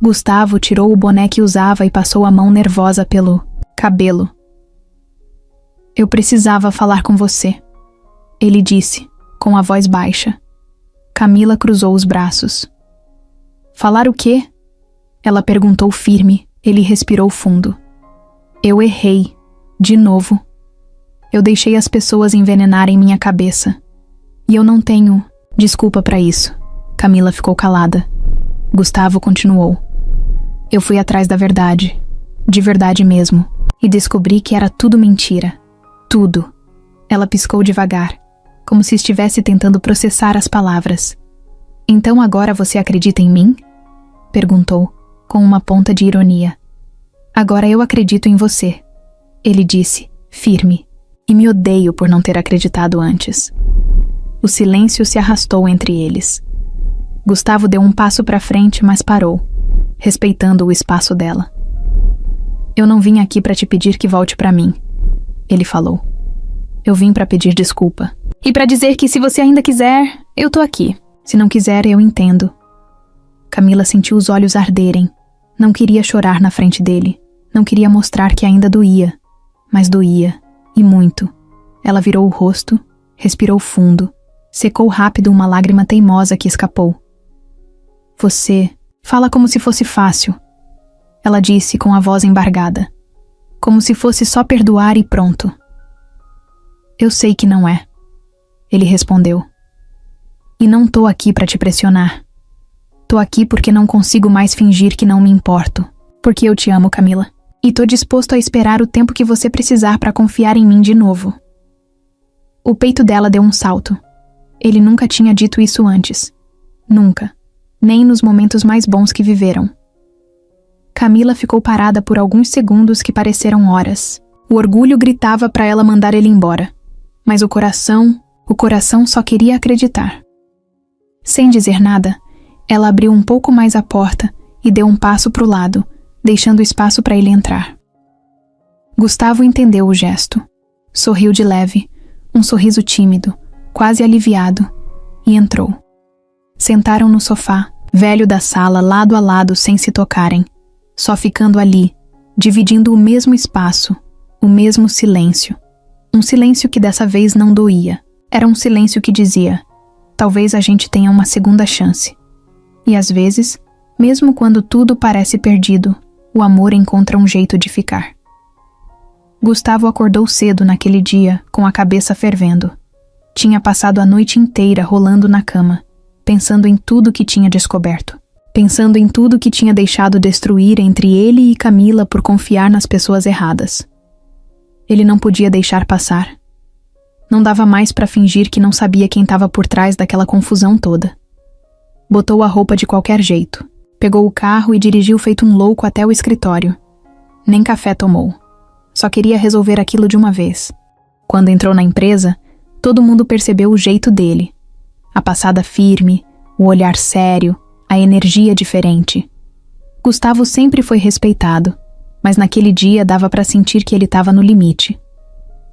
Gustavo tirou o boné que usava e passou a mão nervosa pelo cabelo. Eu precisava falar com você, ele disse, com a voz baixa. Camila cruzou os braços. Falar o quê? Ela perguntou firme. Ele respirou fundo. Eu errei. De novo. Eu deixei as pessoas envenenarem minha cabeça. E eu não tenho desculpa para isso. Camila ficou calada. Gustavo continuou. Eu fui atrás da verdade. De verdade mesmo. E descobri que era tudo mentira. Tudo. Ela piscou devagar, como se estivesse tentando processar as palavras. Então agora você acredita em mim? Perguntou, com uma ponta de ironia. Agora eu acredito em você, ele disse, firme, e me odeio por não ter acreditado antes. O silêncio se arrastou entre eles. Gustavo deu um passo para frente, mas parou, respeitando o espaço dela. Eu não vim aqui para te pedir que volte para mim, ele falou. Eu vim para pedir desculpa. E para dizer que se você ainda quiser, eu tô aqui. Se não quiser, eu entendo. Camila sentiu os olhos arderem. Não queria chorar na frente dele. Não queria mostrar que ainda doía. Mas doía. E muito. Ela virou o rosto, respirou fundo. Secou rápido uma lágrima teimosa que escapou. Você fala como se fosse fácil. Ela disse com a voz embargada. Como se fosse só perdoar e pronto. Eu sei que não é. Ele respondeu. E não tô aqui para te pressionar. Tô aqui porque não consigo mais fingir que não me importo. Porque eu te amo, Camila. E tô disposto a esperar o tempo que você precisar para confiar em mim de novo. O peito dela deu um salto. Ele nunca tinha dito isso antes. Nunca. Nem nos momentos mais bons que viveram. Camila ficou parada por alguns segundos que pareceram horas. O orgulho gritava para ela mandar ele embora. Mas o coração só queria acreditar. Sem dizer nada, ela abriu um pouco mais a porta e deu um passo para o lado, deixando espaço para ele entrar. Gustavo entendeu o gesto. Sorriu de leve, um sorriso tímido, quase aliviado, e entrou. Sentaram no sofá, velho da sala, lado a lado sem se tocarem, só ficando ali, dividindo o mesmo espaço, o mesmo silêncio. Um silêncio que dessa vez não doía. Era um silêncio que dizia: talvez a gente tenha uma segunda chance. E às vezes, mesmo quando tudo parece perdido, o amor encontra um jeito de ficar. Gustavo acordou cedo naquele dia, com a cabeça fervendo. Tinha passado a noite inteira rolando na cama, pensando em tudo que tinha descoberto. Pensando em tudo que tinha deixado destruir entre ele e Camila por confiar nas pessoas erradas. Ele não podia deixar passar. Não dava mais para fingir que não sabia quem estava por trás daquela confusão toda. Botou a roupa de qualquer jeito, pegou o carro e dirigiu feito um louco até o escritório. Nem café tomou. Só queria resolver aquilo de uma vez. Quando entrou na empresa, todo mundo percebeu o jeito dele. A passada firme, o olhar sério, a energia diferente. Gustavo sempre foi respeitado, mas naquele dia dava para sentir que ele estava no limite.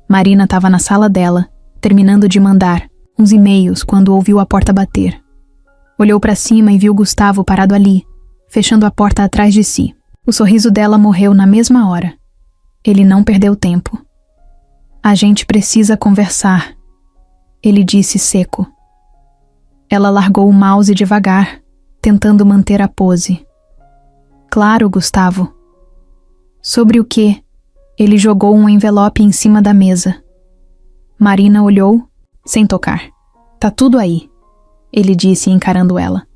Marina estava na sala dela, terminando de mandar uns e-mails quando ouviu a porta bater. Olhou para cima e viu Gustavo parado ali, fechando a porta atrás de si. O sorriso dela morreu na mesma hora. Ele não perdeu tempo. A gente precisa conversar, ele disse seco. Ela largou o mouse devagar, tentando manter a pose. Claro, Gustavo. Sobre o quê? Ele jogou um envelope em cima da mesa. Marina olhou, sem tocar. Tá tudo aí, ele disse encarando ela.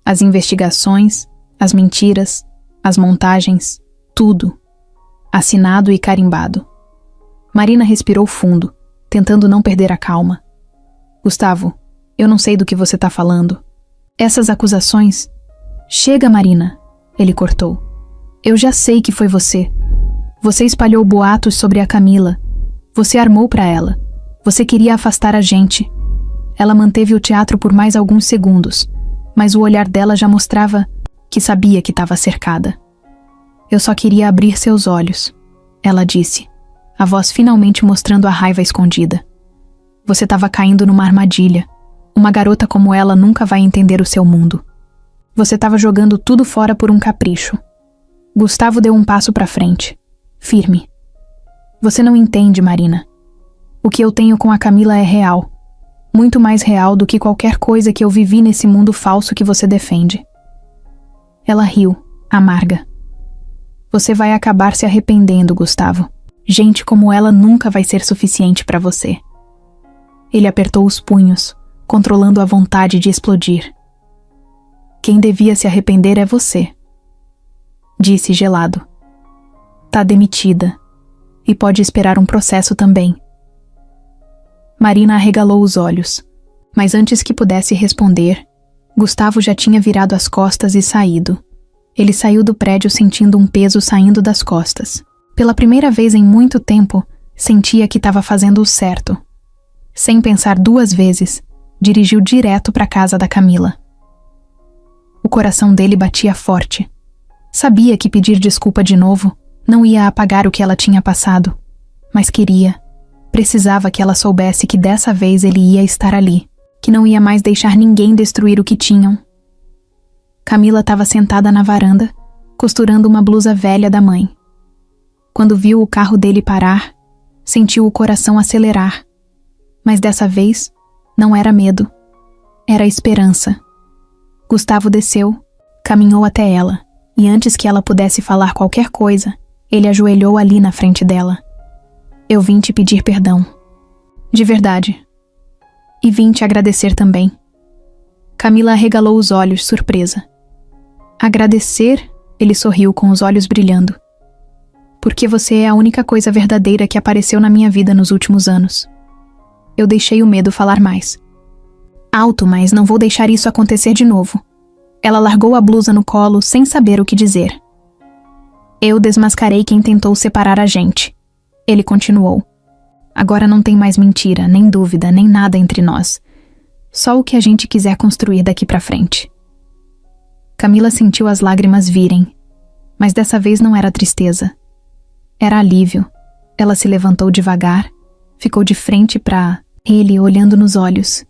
As investigações, as mentiras, as montagens, tudo. Assinado e carimbado. Marina respirou fundo, tentando não perder a calma. Gustavo, eu não sei do que você tá falando. Essas acusações... Chega, Marina, ele cortou. Eu já sei que foi você. Você espalhou boatos sobre a Camila. Você armou pra ela. Você queria afastar a gente. Ela manteve o teatro por mais alguns segundos, mas o olhar dela já mostrava que sabia que estava cercada. Eu só queria abrir seus olhos, ela disse, a voz finalmente mostrando a raiva escondida. Você estava caindo numa armadilha. Uma garota como ela nunca vai entender o seu mundo. Você estava jogando tudo fora por um capricho. Gustavo deu um passo para frente, firme. Você não entende, Marina. O que eu tenho com a Camila é real. Muito mais real do que qualquer coisa que eu vivi nesse mundo falso que você defende. Ela riu, amarga. Você vai acabar se arrependendo, Gustavo. Gente como ela nunca vai ser suficiente para você. Ele apertou os punhos, controlando a vontade de explodir. Quem devia se arrepender é você, disse gelado. Tá demitida. E pode esperar um processo também. Marina arregalou os olhos, mas antes que pudesse responder, Gustavo já tinha virado as costas e saído. Ele saiu do prédio sentindo um peso saindo das costas. Pela primeira vez em muito tempo, sentia que estava fazendo o certo. Sem pensar duas vezes, dirigiu direto para a casa da Camila. O coração dele batia forte. Sabia que pedir desculpa de novo não ia apagar o que ela tinha passado, mas precisava que ela soubesse que dessa vez ele ia estar ali, que não ia mais deixar ninguém destruir o que tinham. Camila estava sentada na varanda, costurando uma blusa velha da mãe. Quando viu o carro dele parar, sentiu o coração acelerar. Mas dessa vez, não era medo, era esperança. Gustavo desceu, caminhou até ela, e antes que ela pudesse falar qualquer coisa, ele ajoelhou ali na frente dela. Eu vim te pedir perdão. De verdade. E vim te agradecer também. Camila arregalou os olhos, surpresa. Agradecer? Ele sorriu com os olhos brilhando. Porque você é a única coisa verdadeira que apareceu na minha vida nos últimos anos. Eu deixei o medo falar mais. Alto, mas não vou deixar isso acontecer de novo. Ela largou a blusa no colo sem saber o que dizer. Eu desmascarei quem tentou separar a gente. Ele continuou. Agora não tem mais mentira, nem dúvida, nem nada entre nós. Só o que a gente quiser construir daqui pra frente. Camila sentiu as lágrimas virem, mas dessa vez não era tristeza. Era alívio. Ela se levantou devagar, ficou de frente pra ele, olhando nos olhos.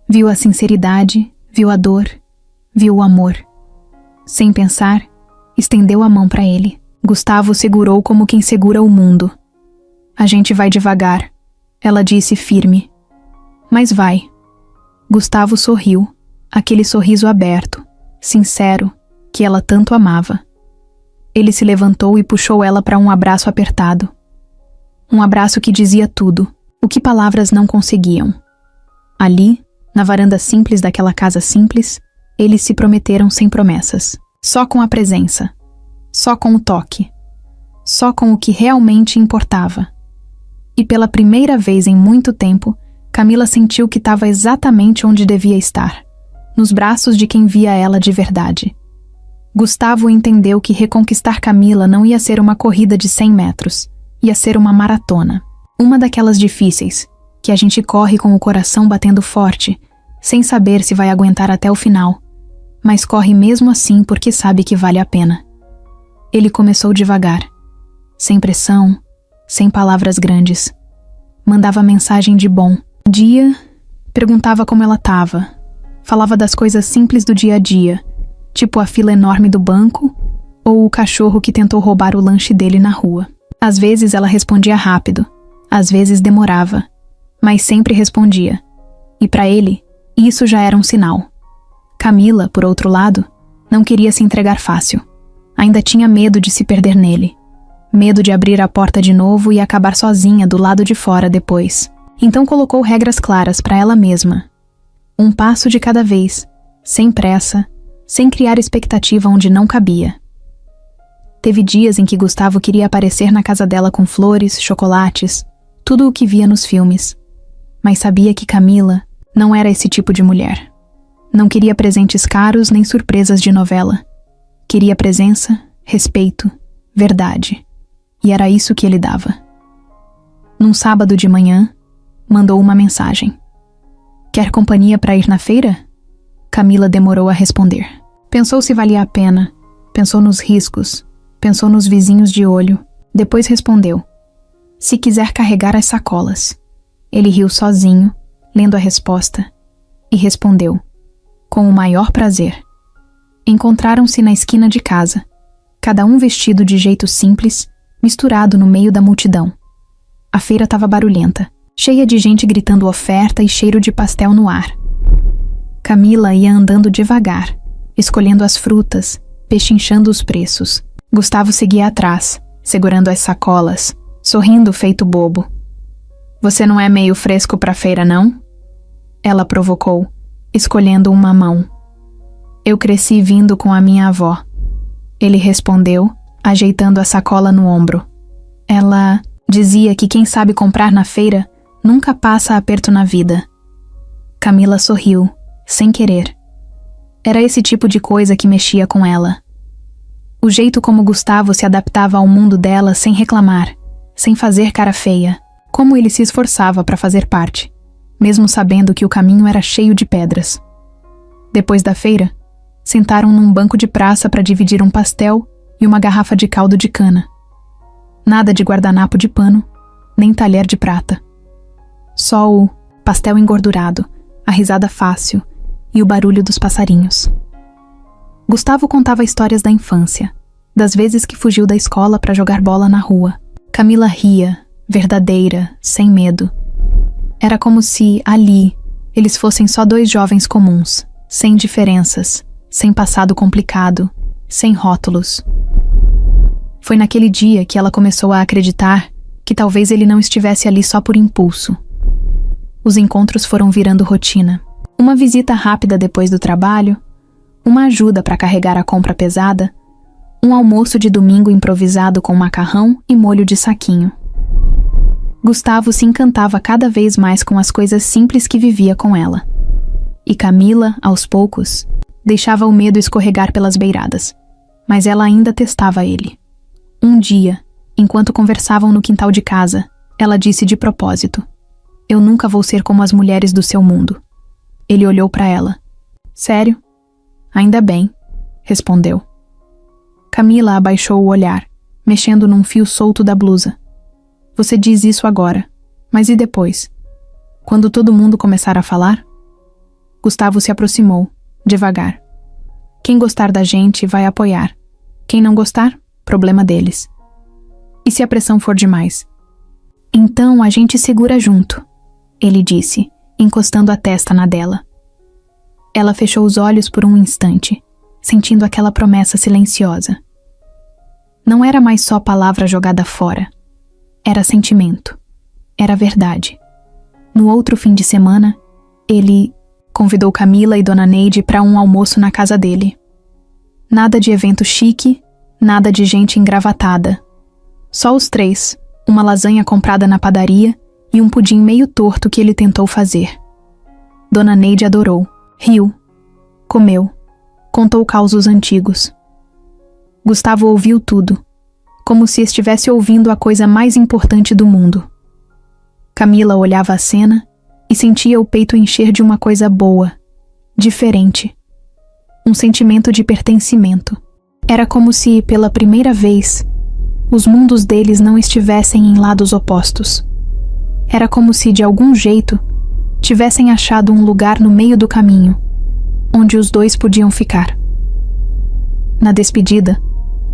Viu a sinceridade, viu a dor, viu o amor. Sem pensar, estendeu a mão pra ele. Gustavo segurou como quem segura o mundo. A gente vai devagar, ela disse firme. Mas vai. Gustavo sorriu, aquele sorriso aberto, sincero, que ela tanto amava. Ele se levantou e puxou ela para um abraço apertado. Um abraço que dizia tudo, o que palavras não conseguiam. Ali, na varanda simples daquela casa simples, eles se prometeram sem promessas, só com a presença, só com o toque, só com o que realmente importava. E pela primeira vez em muito tempo, Camila sentiu que estava exatamente onde devia estar, nos braços de quem via ela de verdade. Gustavo entendeu que reconquistar Camila não ia ser uma corrida de 100 metros, ia ser uma maratona. Uma daquelas difíceis, que a gente corre com o coração batendo forte, sem saber se vai aguentar até o final, mas corre mesmo assim porque sabe que vale a pena. Ele começou devagar, sem pressão, sem palavras grandes. Mandava mensagem de bom dia, perguntava como ela estava, falava das coisas simples do dia a dia, tipo a fila enorme do banco ou o cachorro que tentou roubar o lanche dele na rua. Às vezes ela respondia rápido, às vezes demorava, mas sempre respondia. E para ele, isso já era um sinal. Camila, por outro lado, não queria se entregar fácil. Ainda tinha medo de se perder nele. medo de abrir a porta de novo e acabar sozinha do lado de fora depois. Então colocou regras claras para ela mesma. Um passo de cada vez, sem pressa, sem criar expectativa onde não cabia. Teve dias em que Gustavo queria aparecer na casa dela com flores, chocolates, tudo o que via nos filmes. Mas sabia que Camila não era esse tipo de mulher. Não queria presentes caros nem surpresas de novela. Queria presença, respeito, verdade. E era isso que ele dava. Num sábado de manhã, mandou uma mensagem. Quer companhia para ir na feira? Camila demorou a responder. Pensou se valia a pena, pensou nos riscos, pensou nos vizinhos de olho, depois respondeu. Se quiser carregar as sacolas. Ele riu sozinho, lendo a resposta, e respondeu. Com o maior prazer. Encontraram-se na esquina de casa, cada um vestido de jeito simples, misturado no meio da multidão. A feira estava barulhenta, cheia de gente gritando oferta e cheiro de pastel no ar. Camila ia andando devagar, escolhendo as frutas, pechinchando os preços. Gustavo seguia atrás, segurando as sacolas, sorrindo feito bobo. Você não é meio fresco pra feira, não? Ela provocou, escolhendo uma mão. Eu cresci vindo com a minha avó. Ele respondeu, ajeitando a sacola no ombro. Ela dizia que quem sabe comprar na feira nunca passa aperto na vida. Camila sorriu, sem querer. Era esse tipo de coisa que mexia com ela. O jeito como Gustavo se adaptava ao mundo dela sem reclamar, sem fazer cara feia, como ele se esforçava para fazer parte, mesmo sabendo que o caminho era cheio de pedras. Depois da feira, sentaram num banco de praça para dividir um pastel e uma garrafa de caldo de cana. Nada de guardanapo de pano, nem talher de prata. Só o pastel engordurado, a risada fácil e o barulho dos passarinhos. Gustavo contava histórias da infância, das vezes que fugiu da escola para jogar bola na rua. Camila ria, verdadeira, sem medo. Era como se, ali, eles fossem só dois jovens comuns, sem diferenças, sem passado complicado, sem rótulos. Foi naquele dia que ela começou a acreditar que talvez ele não estivesse ali só por impulso. Os encontros foram virando rotina. Uma visita rápida depois do trabalho, uma ajuda para carregar a compra pesada, um almoço de domingo improvisado com macarrão e molho de saquinho. Gustavo se encantava cada vez mais com as coisas simples que vivia com ela. E Camila, aos poucos, deixava o medo escorregar pelas beiradas, mas ela ainda testava ele. Um dia, enquanto conversavam no quintal de casa, ela disse de propósito: Eu nunca vou ser como as mulheres do seu mundo. Ele olhou para ela. Sério? Ainda bem, respondeu. Camila abaixou o olhar, mexendo num fio solto da blusa. Você diz isso agora, mas e depois? Quando todo mundo começar a falar? Gustavo se aproximou, devagar. Quem gostar da gente vai apoiar. Quem não gostar, problema deles. E se a pressão for demais? Então a gente segura junto, ele disse, encostando a testa na dela. Ela fechou os olhos por um instante, sentindo aquela promessa silenciosa. Não era mais só palavra jogada fora. Era sentimento. Era verdade. No outro fim de semana, ele convidou Camila e Dona Neide para um almoço na casa dele. Nada de evento chique, nada de gente engravatada. Só os três, uma lasanha comprada na padaria e um pudim meio torto que ele tentou fazer. Dona Neide adorou, riu, comeu, contou causos antigos. Gustavo ouviu tudo, como se estivesse ouvindo a coisa mais importante do mundo. Camila olhava a cena e sentia o peito encher de uma coisa boa, diferente. Um sentimento de pertencimento. Era como se, pela primeira vez, os mundos deles não estivessem em lados opostos. Era como se, de algum jeito, tivessem achado um lugar no meio do caminho, onde os dois podiam ficar. Na despedida,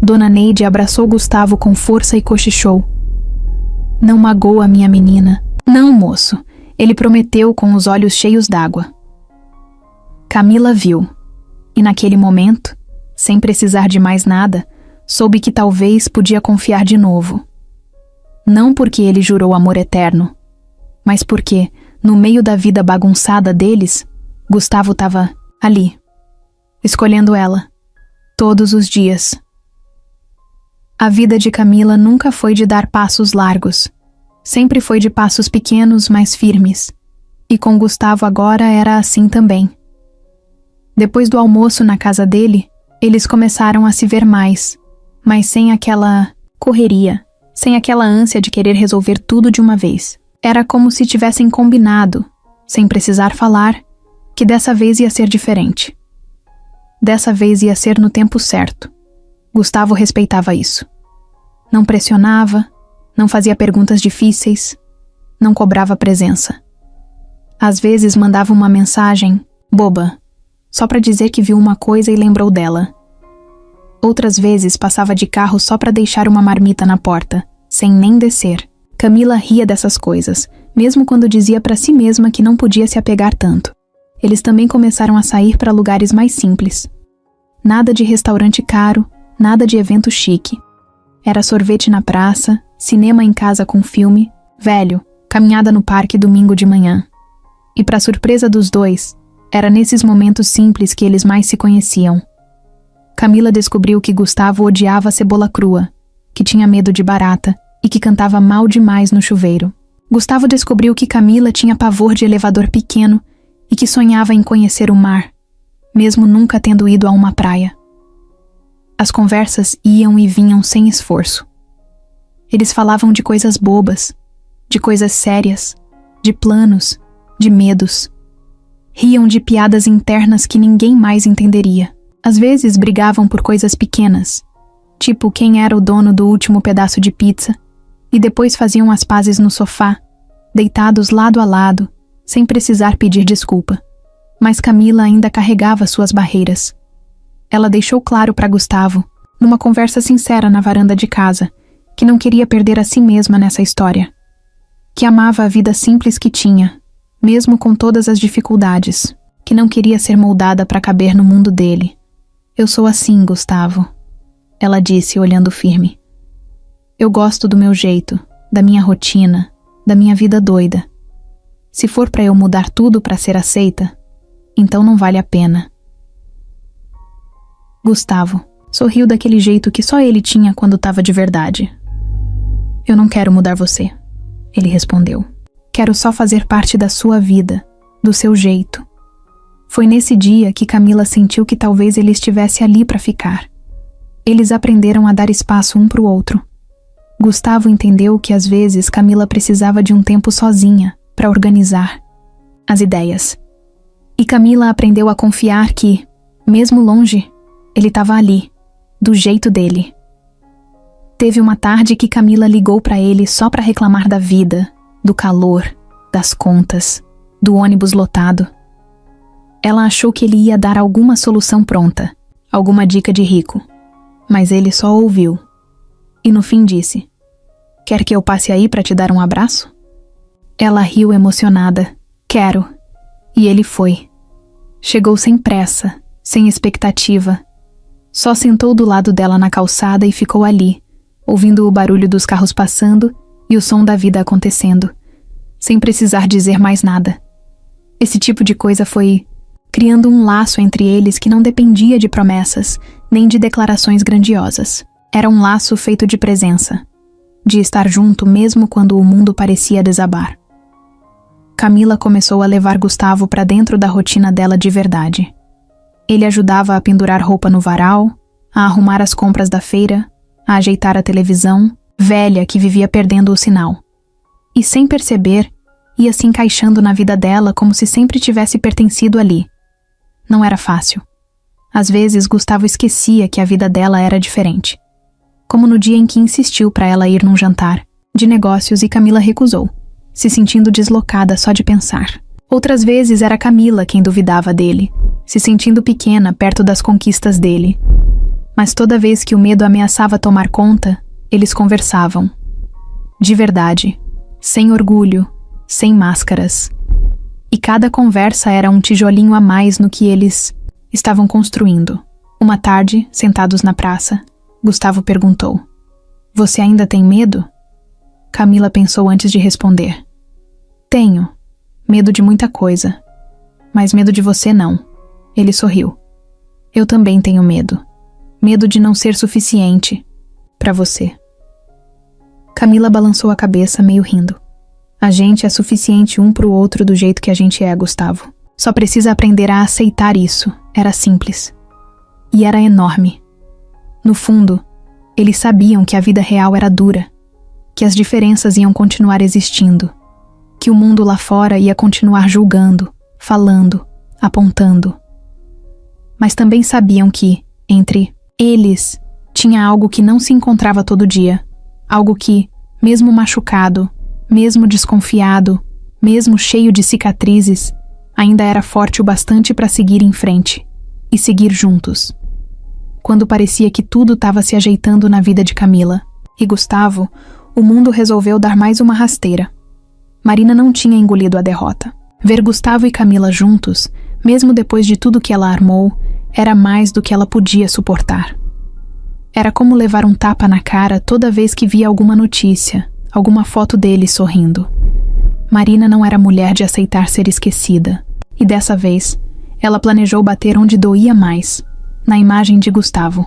Dona Neide abraçou Gustavo com força e cochichou. Não magoa minha menina. Não, moço, ele prometeu com os olhos cheios d'água. Camila viu, e naquele momento, sem precisar de mais nada, soube que talvez podia confiar de novo. Não porque ele jurou amor eterno, mas porque, no meio da vida bagunçada deles, Gustavo estava ali, escolhendo ela, todos os dias. A vida de Camila nunca foi de dar passos largos, sempre foi de passos pequenos, mas firmes, e com Gustavo agora era assim também. Depois do almoço na casa dele, eles começaram a se ver mais, mas sem aquela correria, sem aquela ânsia de querer resolver tudo de uma vez. Era como se tivessem combinado, sem precisar falar, que dessa vez ia ser diferente. Dessa vez ia ser no tempo certo. Gustavo respeitava isso. Não pressionava, não fazia perguntas difíceis, não cobrava presença. Às vezes mandava uma mensagem boba, só para dizer que viu uma coisa e lembrou dela. Outras vezes passava de carro só para deixar uma marmita na porta, sem nem descer. Camila ria dessas coisas, mesmo quando dizia para si mesma que não podia se apegar tanto. Eles também começaram a sair para lugares mais simples. Nada de restaurante caro, nada de evento chique. Era sorvete na praça, cinema em casa com filme, velho, caminhada no parque domingo de manhã. E para surpresa dos dois, era nesses momentos simples que eles mais se conheciam. Camila descobriu que Gustavo odiava cebola crua, que tinha medo de barata e que cantava mal demais no chuveiro. Gustavo descobriu que Camila tinha pavor de elevador pequeno e que sonhava em conhecer o mar, mesmo nunca tendo ido a uma praia. As conversas iam e vinham sem esforço. Eles falavam de coisas bobas, de coisas sérias, de planos, de medos. Riam de piadas internas que ninguém mais entenderia. Às vezes brigavam por coisas pequenas, tipo quem era o dono do último pedaço de pizza, e depois faziam as pazes no sofá, deitados lado a lado, sem precisar pedir desculpa. Mas Camila ainda carregava suas barreiras. Ela deixou claro para Gustavo, numa conversa sincera na varanda de casa, que não queria perder a si mesma nessa história. Que amava a vida simples que tinha, mesmo com todas as dificuldades, que não queria ser moldada para caber no mundo dele. Eu sou assim, Gustavo, ela disse, olhando firme. Eu gosto do meu jeito, da minha rotina, da minha vida doida. Se for para eu mudar tudo para ser aceita, então não vale a pena. Gustavo sorriu daquele jeito que só ele tinha quando estava de verdade. Eu não quero mudar você, ele respondeu. Quero só fazer parte da sua vida, do seu jeito. Foi nesse dia que Camila sentiu que talvez ele estivesse ali para ficar. Eles aprenderam a dar espaço um para o outro. Gustavo entendeu que às vezes Camila precisava de um tempo sozinha para organizar as ideias. E Camila aprendeu a confiar que, mesmo longe, ele estava ali, do jeito dele. Teve uma tarde que Camila ligou para ele só para reclamar da vida, do calor, das contas, do ônibus lotado. Ela achou que ele ia dar alguma solução pronta, alguma dica de rico, mas ele só ouviu. E no fim disse: "Quer que eu passe aí para te dar um abraço?" Ela riu emocionada. "Quero." E ele foi. Chegou sem pressa, sem expectativa. Só sentou do lado dela na calçada e ficou ali, ouvindo o barulho dos carros passando e o som da vida acontecendo, sem precisar dizer mais nada. Esse tipo de coisa foi criando um laço entre eles que não dependia de promessas, nem de declarações grandiosas. Era um laço feito de presença, de estar junto mesmo quando o mundo parecia desabar. Camila começou a levar Gustavo para dentro da rotina dela de verdade. Ele ajudava a pendurar roupa no varal, a arrumar as compras da feira, a ajeitar a televisão, velha que vivia perdendo o sinal. E sem perceber, ia se encaixando na vida dela como se sempre tivesse pertencido ali. Não era fácil. Às vezes, Gustavo esquecia que a vida dela era diferente. Como no dia em que insistiu para ela ir num jantar de negócios e Camila recusou, se sentindo deslocada só de pensar. Outras vezes era Camila quem duvidava dele, se sentindo pequena perto das conquistas dele. Mas toda vez que o medo ameaçava tomar conta, eles conversavam. De verdade, sem orgulho, sem máscaras. E cada conversa era um tijolinho a mais no que eles estavam construindo. Uma tarde, sentados na praça, Gustavo perguntou. Você ainda tem medo? Camila pensou antes de responder. Tenho. Medo de muita coisa. Mas medo de você não. Ele sorriu. Eu também tenho medo. Medo de não ser suficiente para você. Camila balançou a cabeça, meio rindo. A gente é suficiente um pro outro do jeito que a gente é, Gustavo. Só precisa aprender a aceitar isso. Era simples. E era enorme. No fundo, eles sabiam que a vida real era dura, que as diferenças iam continuar existindo, que o mundo lá fora ia continuar julgando, falando, apontando. Mas também sabiam que, entre eles, tinha algo que não se encontrava todo dia, algo que, mesmo machucado, mesmo desconfiado, mesmo cheio de cicatrizes, ainda era forte o bastante para seguir em frente e seguir juntos. Quando parecia que tudo estava se ajeitando na vida de Camila e Gustavo, o mundo resolveu dar mais uma rasteira. Marina não tinha engolido a derrota. Ver Gustavo e Camila juntos, mesmo depois de tudo que ela armou, era mais do que ela podia suportar. Era como levar um tapa na cara toda vez que via alguma notícia, alguma foto deles sorrindo. Marina não era mulher de aceitar ser esquecida, e dessa vez, ela planejou bater onde doía mais, na imagem de Gustavo.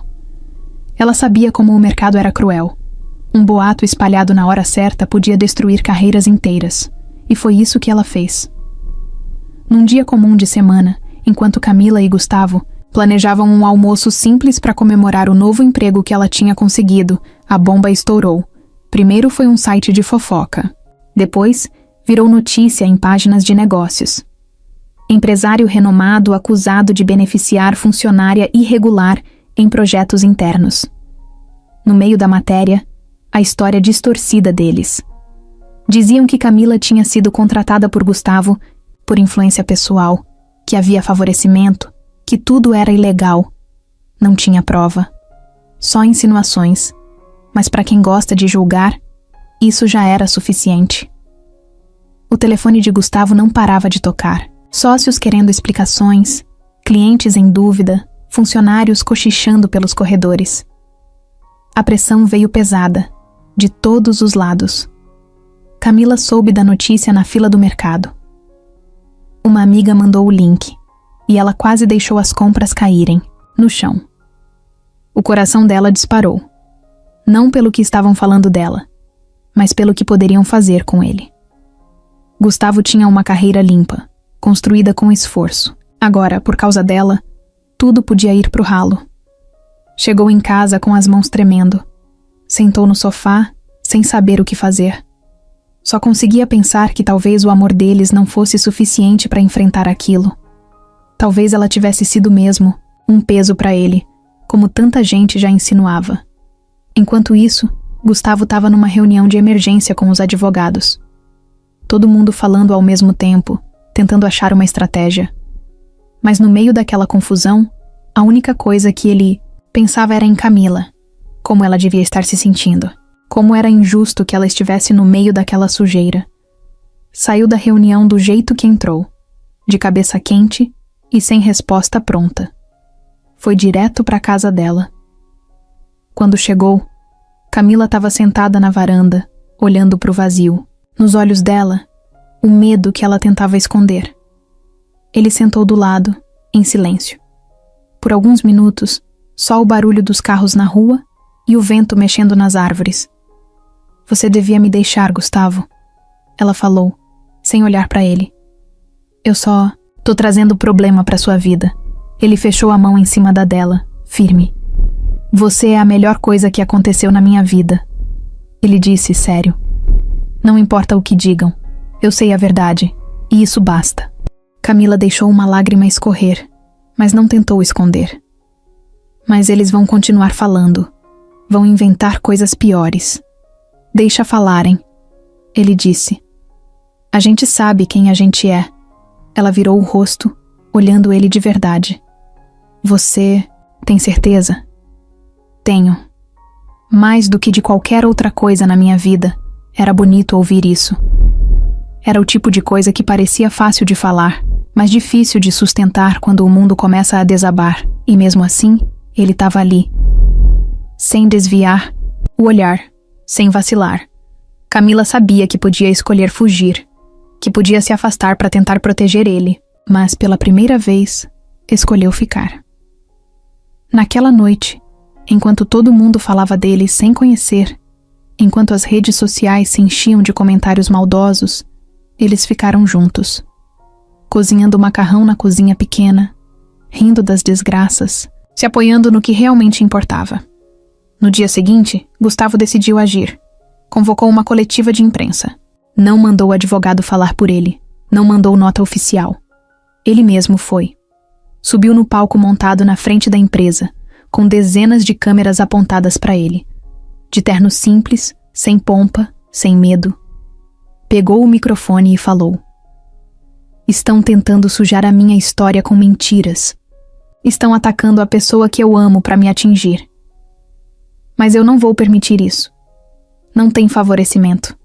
Ela sabia como o mercado era cruel. Um boato espalhado na hora certa podia destruir carreiras inteiras, e foi isso que ela fez. Num dia comum de semana, enquanto Camila e Gustavo planejavam um almoço simples para comemorar o novo emprego que ela tinha conseguido, a bomba estourou. Primeiro foi um site de fofoca. Depois, virou notícia em páginas de negócios. Empresário renomado acusado de beneficiar funcionária irregular em projetos internos. No meio da matéria, a história distorcida deles. Diziam que Camila tinha sido contratada por Gustavo por influência pessoal, que havia favorecimento, que tudo era ilegal. Não tinha prova. Só insinuações. Mas para quem gosta de julgar, isso já era suficiente. O telefone de Gustavo não parava de tocar. Sócios querendo explicações, clientes em dúvida, funcionários cochichando pelos corredores. A pressão veio pesada, de todos os lados. Camila soube da notícia na fila do mercado. Uma amiga mandou o link, e ela quase deixou as compras caírem, no chão. O coração dela disparou. Não pelo que estavam falando dela, mas pelo que poderiam fazer com ele. Gustavo tinha uma carreira limpa, construída com esforço. Agora, por causa dela, tudo podia ir pro ralo. Chegou em casa com as mãos tremendo. Sentou no sofá, sem saber o que fazer. Só conseguia pensar que talvez o amor deles não fosse suficiente para enfrentar aquilo. Talvez ela tivesse sido mesmo um peso para ele, como tanta gente já insinuava. Enquanto isso, Gustavo estava numa reunião de emergência com os advogados. Todo mundo falando ao mesmo tempo, tentando achar uma estratégia. Mas no meio daquela confusão, a única coisa que ele pensava era em Camila, como ela devia estar se sentindo, como era injusto que ela estivesse no meio daquela sujeira. Saiu da reunião do jeito que entrou, de cabeça quente e sem resposta pronta. Foi direto para a casa dela. Quando chegou, Camila estava sentada na varanda, olhando para o vazio. Nos olhos dela, o medo que ela tentava esconder. Ele sentou do lado, em silêncio. Por alguns minutos, só o barulho dos carros na rua e o vento mexendo nas árvores. Você devia me deixar, Gustavo, ela falou, sem olhar para ele. Eu só tô trazendo problema para sua vida. Ele fechou a mão em cima da dela, firme. Você é a melhor coisa que aconteceu na minha vida. Ele disse, sério. Não importa o que digam. Eu sei a verdade, e isso basta. Camila deixou uma lágrima escorrer, mas não tentou esconder. Mas eles vão continuar falando. Vão inventar coisas piores. Deixa falarem, ele disse. A gente sabe quem a gente é. Ela virou o rosto, olhando ele de verdade. Você tem certeza? Tenho. Mais do que de qualquer outra coisa na minha vida, era bonito ouvir isso. Era o tipo de coisa que parecia fácil de falar, mas difícil de sustentar quando o mundo começa a desabar, e mesmo assim, ele estava ali. sem desviar o olhar, sem vacilar. Camila sabia que podia escolher fugir, que podia se afastar para tentar proteger ele, mas pela primeira vez, escolheu ficar. Naquela noite, enquanto todo mundo falava dele sem conhecer, enquanto as redes sociais se enchiam de comentários maldosos, eles ficaram juntos, cozinhando macarrão na cozinha pequena, rindo das desgraças, se apoiando no que realmente importava. No dia seguinte, Gustavo decidiu agir. Convocou uma coletiva de imprensa. Não mandou o advogado falar por ele. Não mandou nota oficial. Ele mesmo foi. Subiu no palco montado na frente da empresa, com dezenas de câmeras apontadas para ele. De terno simples, sem pompa, sem medo. Pegou o microfone e falou: "Estão tentando sujar a minha história com mentiras. Estão atacando a pessoa que eu amo para me atingir. Mas eu não vou permitir isso. Não tem favorecimento.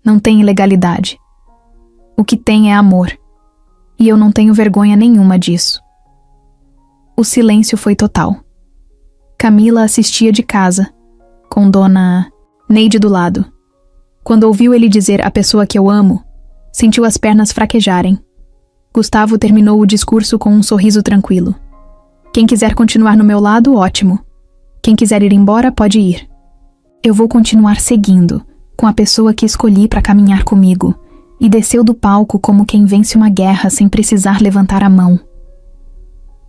Não tem ilegalidade. O que tem é amor. E eu não tenho vergonha nenhuma disso." O silêncio foi total. Camila assistia de casa, com Dona Neide do lado. Quando ouviu ele dizer "a pessoa que eu amo", sentiu as pernas fraquejarem. Gustavo terminou o discurso com um sorriso tranquilo. "Quem quiser continuar no meu lado, ótimo. Quem quiser ir embora, pode ir. Eu vou continuar seguindo, com a pessoa que escolhi para caminhar comigo", e desceu do palco como quem vence uma guerra sem precisar levantar a mão.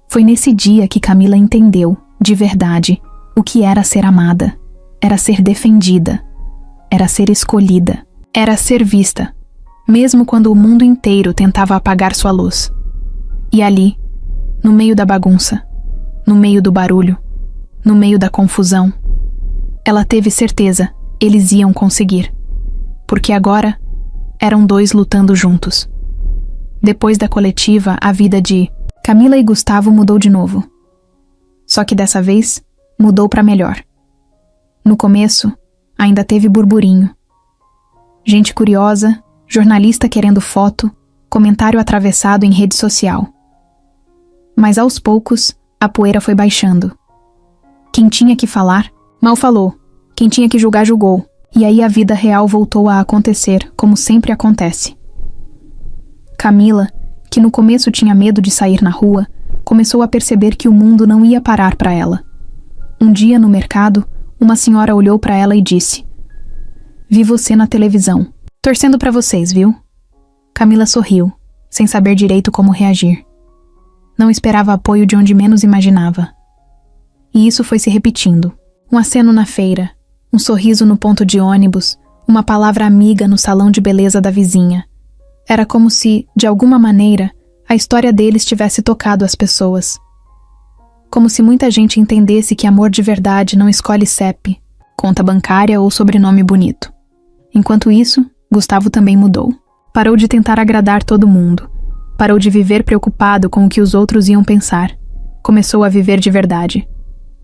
Foi nesse dia que Camila entendeu, de verdade, o que era ser amada. Era ser defendida. Era ser escolhida. Era ser vista, mesmo quando o mundo inteiro tentava apagar sua luz. E ali, no meio da bagunça, no meio do barulho, no meio da confusão, ela teve certeza, eles iam conseguir. Porque agora, eram dois lutando juntos. Depois da coletiva, a vida de Camila e Gustavo mudou de novo. Só que dessa vez, mudou para melhor. No começo, ainda teve burburinho. Gente curiosa, jornalista querendo foto, comentário atravessado em rede social. Mas aos poucos, a poeira foi baixando. Quem tinha que falar, mal falou. Quem tinha que julgar, julgou. E aí a vida real voltou a acontecer, como sempre acontece. Camila, que no começo tinha medo de sair na rua, começou a perceber que o mundo não ia parar para ela. Um dia, no mercado, uma senhora olhou para ela e disse: "Vi você na televisão. Torcendo para vocês, viu?" Camila sorriu, sem saber direito como reagir. Não esperava apoio de onde menos imaginava. E isso foi se repetindo. Um aceno na feira, um sorriso no ponto de ônibus, uma palavra amiga no salão de beleza da vizinha. Era como se, de alguma maneira, a história deles tivesse tocado as pessoas. Como se muita gente entendesse que amor de verdade não escolhe CEP, conta bancária ou sobrenome bonito. Enquanto isso, Gustavo também mudou. Parou de tentar agradar todo mundo. Parou de viver preocupado com o que os outros iam pensar. Começou a viver de verdade.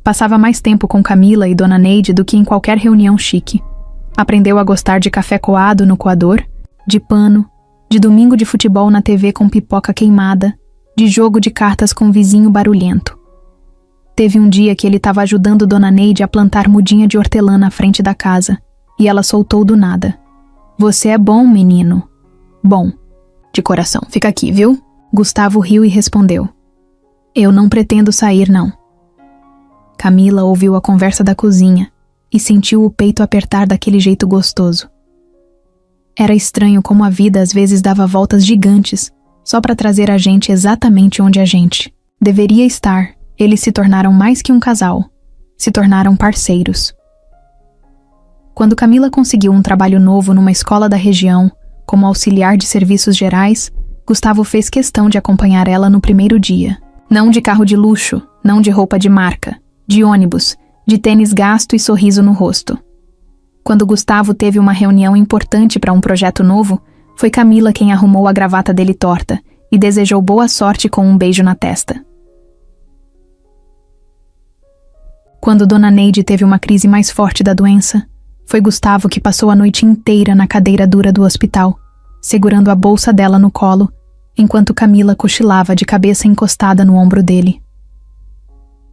Passava mais tempo com Camila e Dona Neide do que em qualquer reunião chique. Aprendeu a gostar de café coado no coador, de pano, de domingo de futebol na TV com pipoca queimada, de jogo de cartas com vizinho barulhento. Teve um dia que ele estava ajudando Dona Neide a plantar mudinha de hortelã na frente da casa, e ela soltou do nada: "Você é bom, menino." "Bom, de coração, fica aqui, viu?" Gustavo riu e respondeu: "Eu não pretendo sair, não." Camila ouviu a conversa da cozinha e sentiu o peito apertar daquele jeito gostoso. Era estranho como a vida às vezes dava voltas gigantes só para trazer a gente exatamente onde a gente deveria estar. Eles se tornaram mais que um casal, se tornaram parceiros. Quando Camila conseguiu um trabalho novo numa escola da região, como auxiliar de serviços gerais, Gustavo fez questão de acompanhar ela no primeiro dia. Não de carro de luxo, não de roupa de marca, de ônibus, de tênis gasto e sorriso no rosto. Quando Gustavo teve uma reunião importante para um projeto novo, foi Camila quem arrumou a gravata dele torta e desejou boa sorte com um beijo na testa. Quando Dona Neide teve uma crise mais forte da doença, foi Gustavo que passou a noite inteira na cadeira dura do hospital, segurando a bolsa dela no colo, enquanto Camila cochilava de cabeça encostada no ombro dele.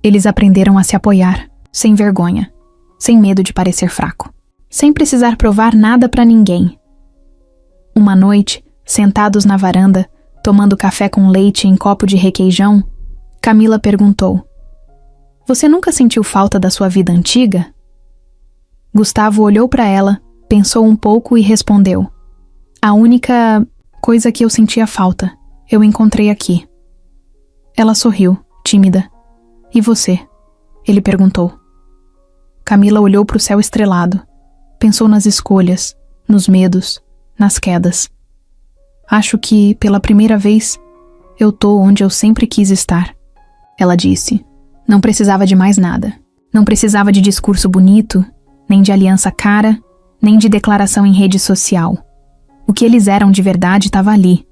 Eles aprenderam a se apoiar, sem vergonha, sem medo de parecer fraco, sem precisar provar nada pra ninguém. Uma noite, sentados na varanda, tomando café com leite em copo de requeijão, Camila perguntou: "Você nunca sentiu falta da sua vida antiga?" Gustavo olhou pra ela, pensou um pouco e respondeu: "A única coisa que eu sentia falta, eu encontrei aqui." Ela sorriu, tímida. "E você?" ele perguntou. Camila olhou para o céu estrelado. Pensou nas escolhas, nos medos, nas quedas. "Acho que, pela primeira vez, eu tô onde eu sempre quis estar." Ela disse. Não precisava de mais nada. Não precisava de discurso bonito, nem de aliança cara, nem de declaração em rede social. O que eles eram de verdade estava ali.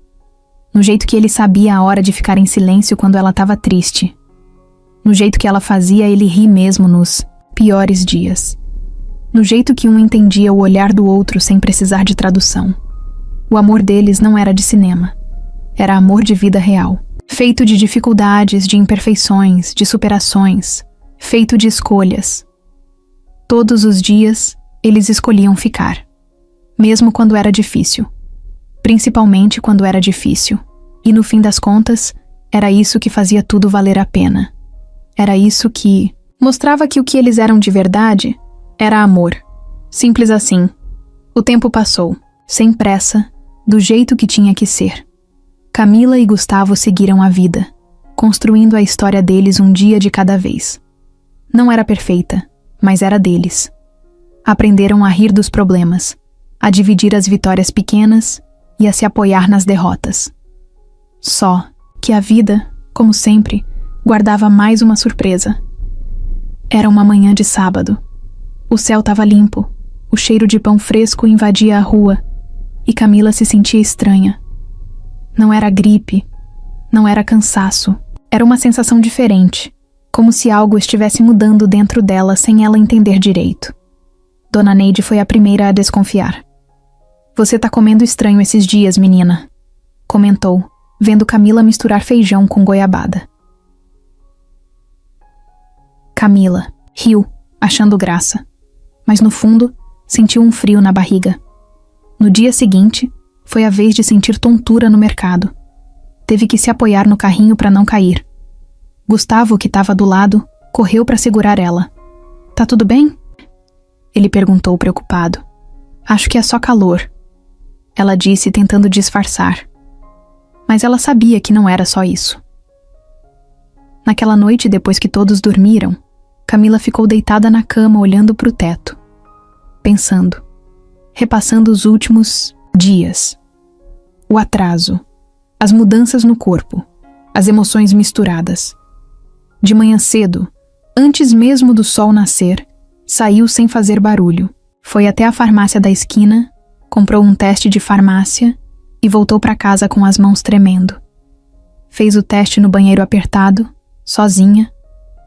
No jeito que ele sabia a hora de ficar em silêncio quando ela estava triste. No jeito que ela fazia ele rir mesmo nos piores dias. No jeito que um entendia o olhar do outro sem precisar de tradução. O amor deles não era de cinema. Era amor de vida real. Feito de dificuldades, de imperfeições, de superações. Feito de escolhas. Todos os dias, eles escolhiam ficar. Mesmo quando era difícil. Principalmente quando era difícil. E no fim das contas, era isso que fazia tudo valer a pena. Era isso que mostrava que o que eles eram de verdade era amor. Simples assim. O tempo passou, sem pressa, do jeito que tinha que ser. Camila e Gustavo seguiram a vida, construindo a história deles um dia de cada vez. Não era perfeita, mas era deles. Aprenderam a rir dos problemas, a dividir as vitórias pequenas e a se apoiar nas derrotas. Só que a vida, como sempre, guardava mais uma surpresa. Era uma manhã de sábado. O céu estava limpo, o cheiro de pão fresco invadia a rua e Camila se sentia estranha. Não era gripe, não era cansaço, era uma sensação diferente, como se algo estivesse mudando dentro dela sem ela entender direito. Dona Neide foi a primeira a desconfiar. "Você tá comendo estranho esses dias, menina", comentou, vendo Camila misturar feijão com goiabada. Camila riu, achando graça, mas no fundo sentiu um frio na barriga. No dia seguinte, foi a vez de sentir tontura no mercado. Teve que se apoiar no carrinho para não cair. Gustavo, que estava do lado, correu para segurar ela. "Tá tudo bem?" ele perguntou preocupado. "Acho que é só calor", ela disse tentando disfarçar. Mas ela sabia que não era só isso. Naquela noite, depois que todos dormiram, Camila ficou deitada na cama olhando para o teto, pensando, repassando os últimos dias. O atraso, as mudanças no corpo, as emoções misturadas. De manhã cedo, antes mesmo do sol nascer, saiu sem fazer barulho. Foi até a farmácia da esquina, comprou um teste de farmácia e voltou para casa com as mãos tremendo. Fez o teste no banheiro apertado, sozinha,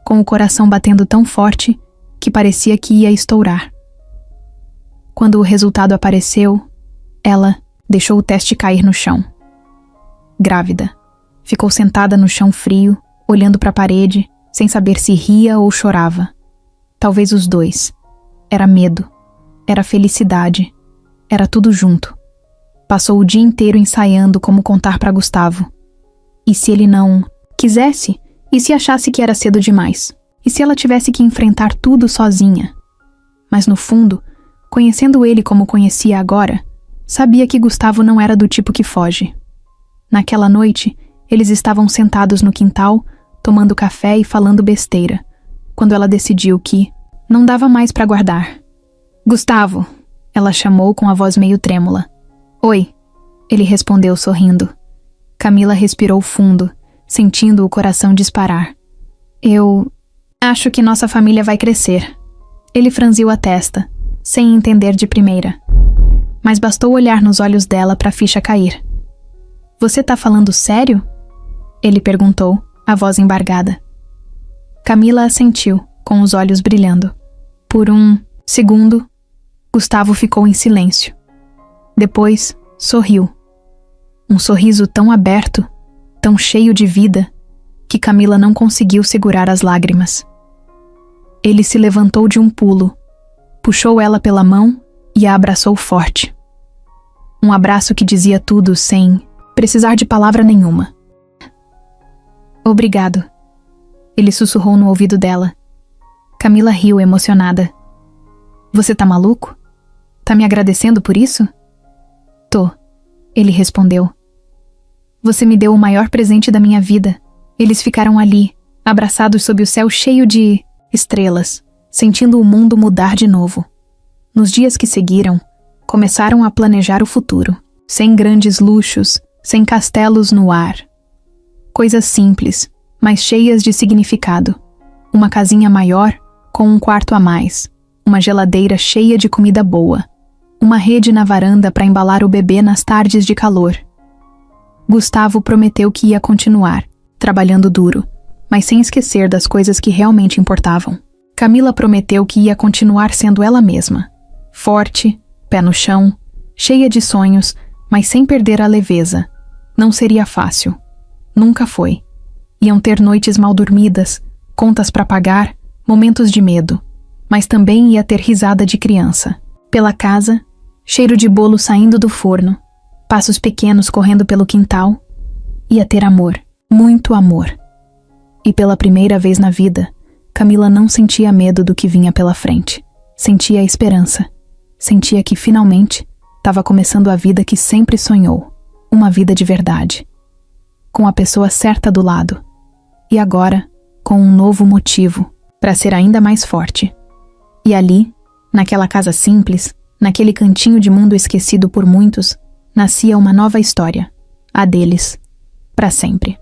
com o coração batendo tão forte que parecia que ia estourar. Quando o resultado apareceu, ela deixou o teste cair no chão. Grávida. Ficou sentada no chão frio, olhando para a parede, sem saber se ria ou chorava. Talvez os dois. Era medo. Era felicidade. Era tudo junto. Passou o dia inteiro ensaiando como contar para Gustavo. E se ele não quisesse? E se achasse que era cedo demais? E se ela tivesse que enfrentar tudo sozinha? Mas no fundo, conhecendo ele como conhecia agora, sabia que Gustavo não era do tipo que foge. Naquela noite, eles estavam sentados no quintal, tomando café e falando besteira, quando ela decidiu que não dava mais para guardar. "Gustavo", ela chamou com a voz meio trêmula. "Oi", ele respondeu sorrindo. Camila respirou fundo, sentindo o coração disparar. "Eu acho que nossa família vai crescer." Ele franziu a testa, sem entender de primeira. Mas bastou olhar nos olhos dela para a ficha cair. "Você tá falando sério?" ele perguntou, a voz embargada. Camila assentiu, com os olhos brilhando. Por um segundo, Gustavo ficou em silêncio. Depois, sorriu. Um sorriso tão aberto, tão cheio de vida, que Camila não conseguiu segurar as lágrimas. Ele se levantou de um pulo, puxou ela pela mão e a abraçou forte. Um abraço que dizia tudo sem precisar de palavra nenhuma. Obrigado, ele sussurrou no ouvido dela. Camila riu emocionada. Você tá maluco? Tá me agradecendo por isso? Tô, ele respondeu. Você me deu o maior presente da minha vida. Eles ficaram ali, abraçados sob o céu cheio de estrelas, sentindo o mundo mudar de novo. Nos dias que seguiram, começaram a planejar o futuro, sem grandes luxos, sem castelos no ar. Coisas simples, mas cheias de significado. Uma casinha maior, com um quarto a mais, uma geladeira cheia de comida boa, uma rede na varanda para embalar o bebê nas tardes de calor. Gustavo prometeu que ia continuar, trabalhando duro, mas sem esquecer das coisas que realmente importavam. Camila prometeu que ia continuar sendo ela mesma, forte, pé no chão, cheia de sonhos, mas sem perder a leveza. Não seria fácil. Nunca foi. Iam ter noites mal dormidas, contas para pagar, momentos de medo, mas também ia ter risada de criança. Pela casa, cheiro de bolo saindo do forno, passos pequenos correndo pelo quintal. Ia ter amor, muito amor. E pela primeira vez na vida, Camila não sentia medo do que vinha pela frente. Sentia esperança. Sentia que finalmente estava começando a vida que sempre sonhou. Uma vida de verdade. Com a pessoa certa do lado. E agora, com um novo motivo para ser ainda mais forte. E ali, naquela casa simples, naquele cantinho de mundo esquecido por muitos, nascia uma nova história. A deles. Para sempre.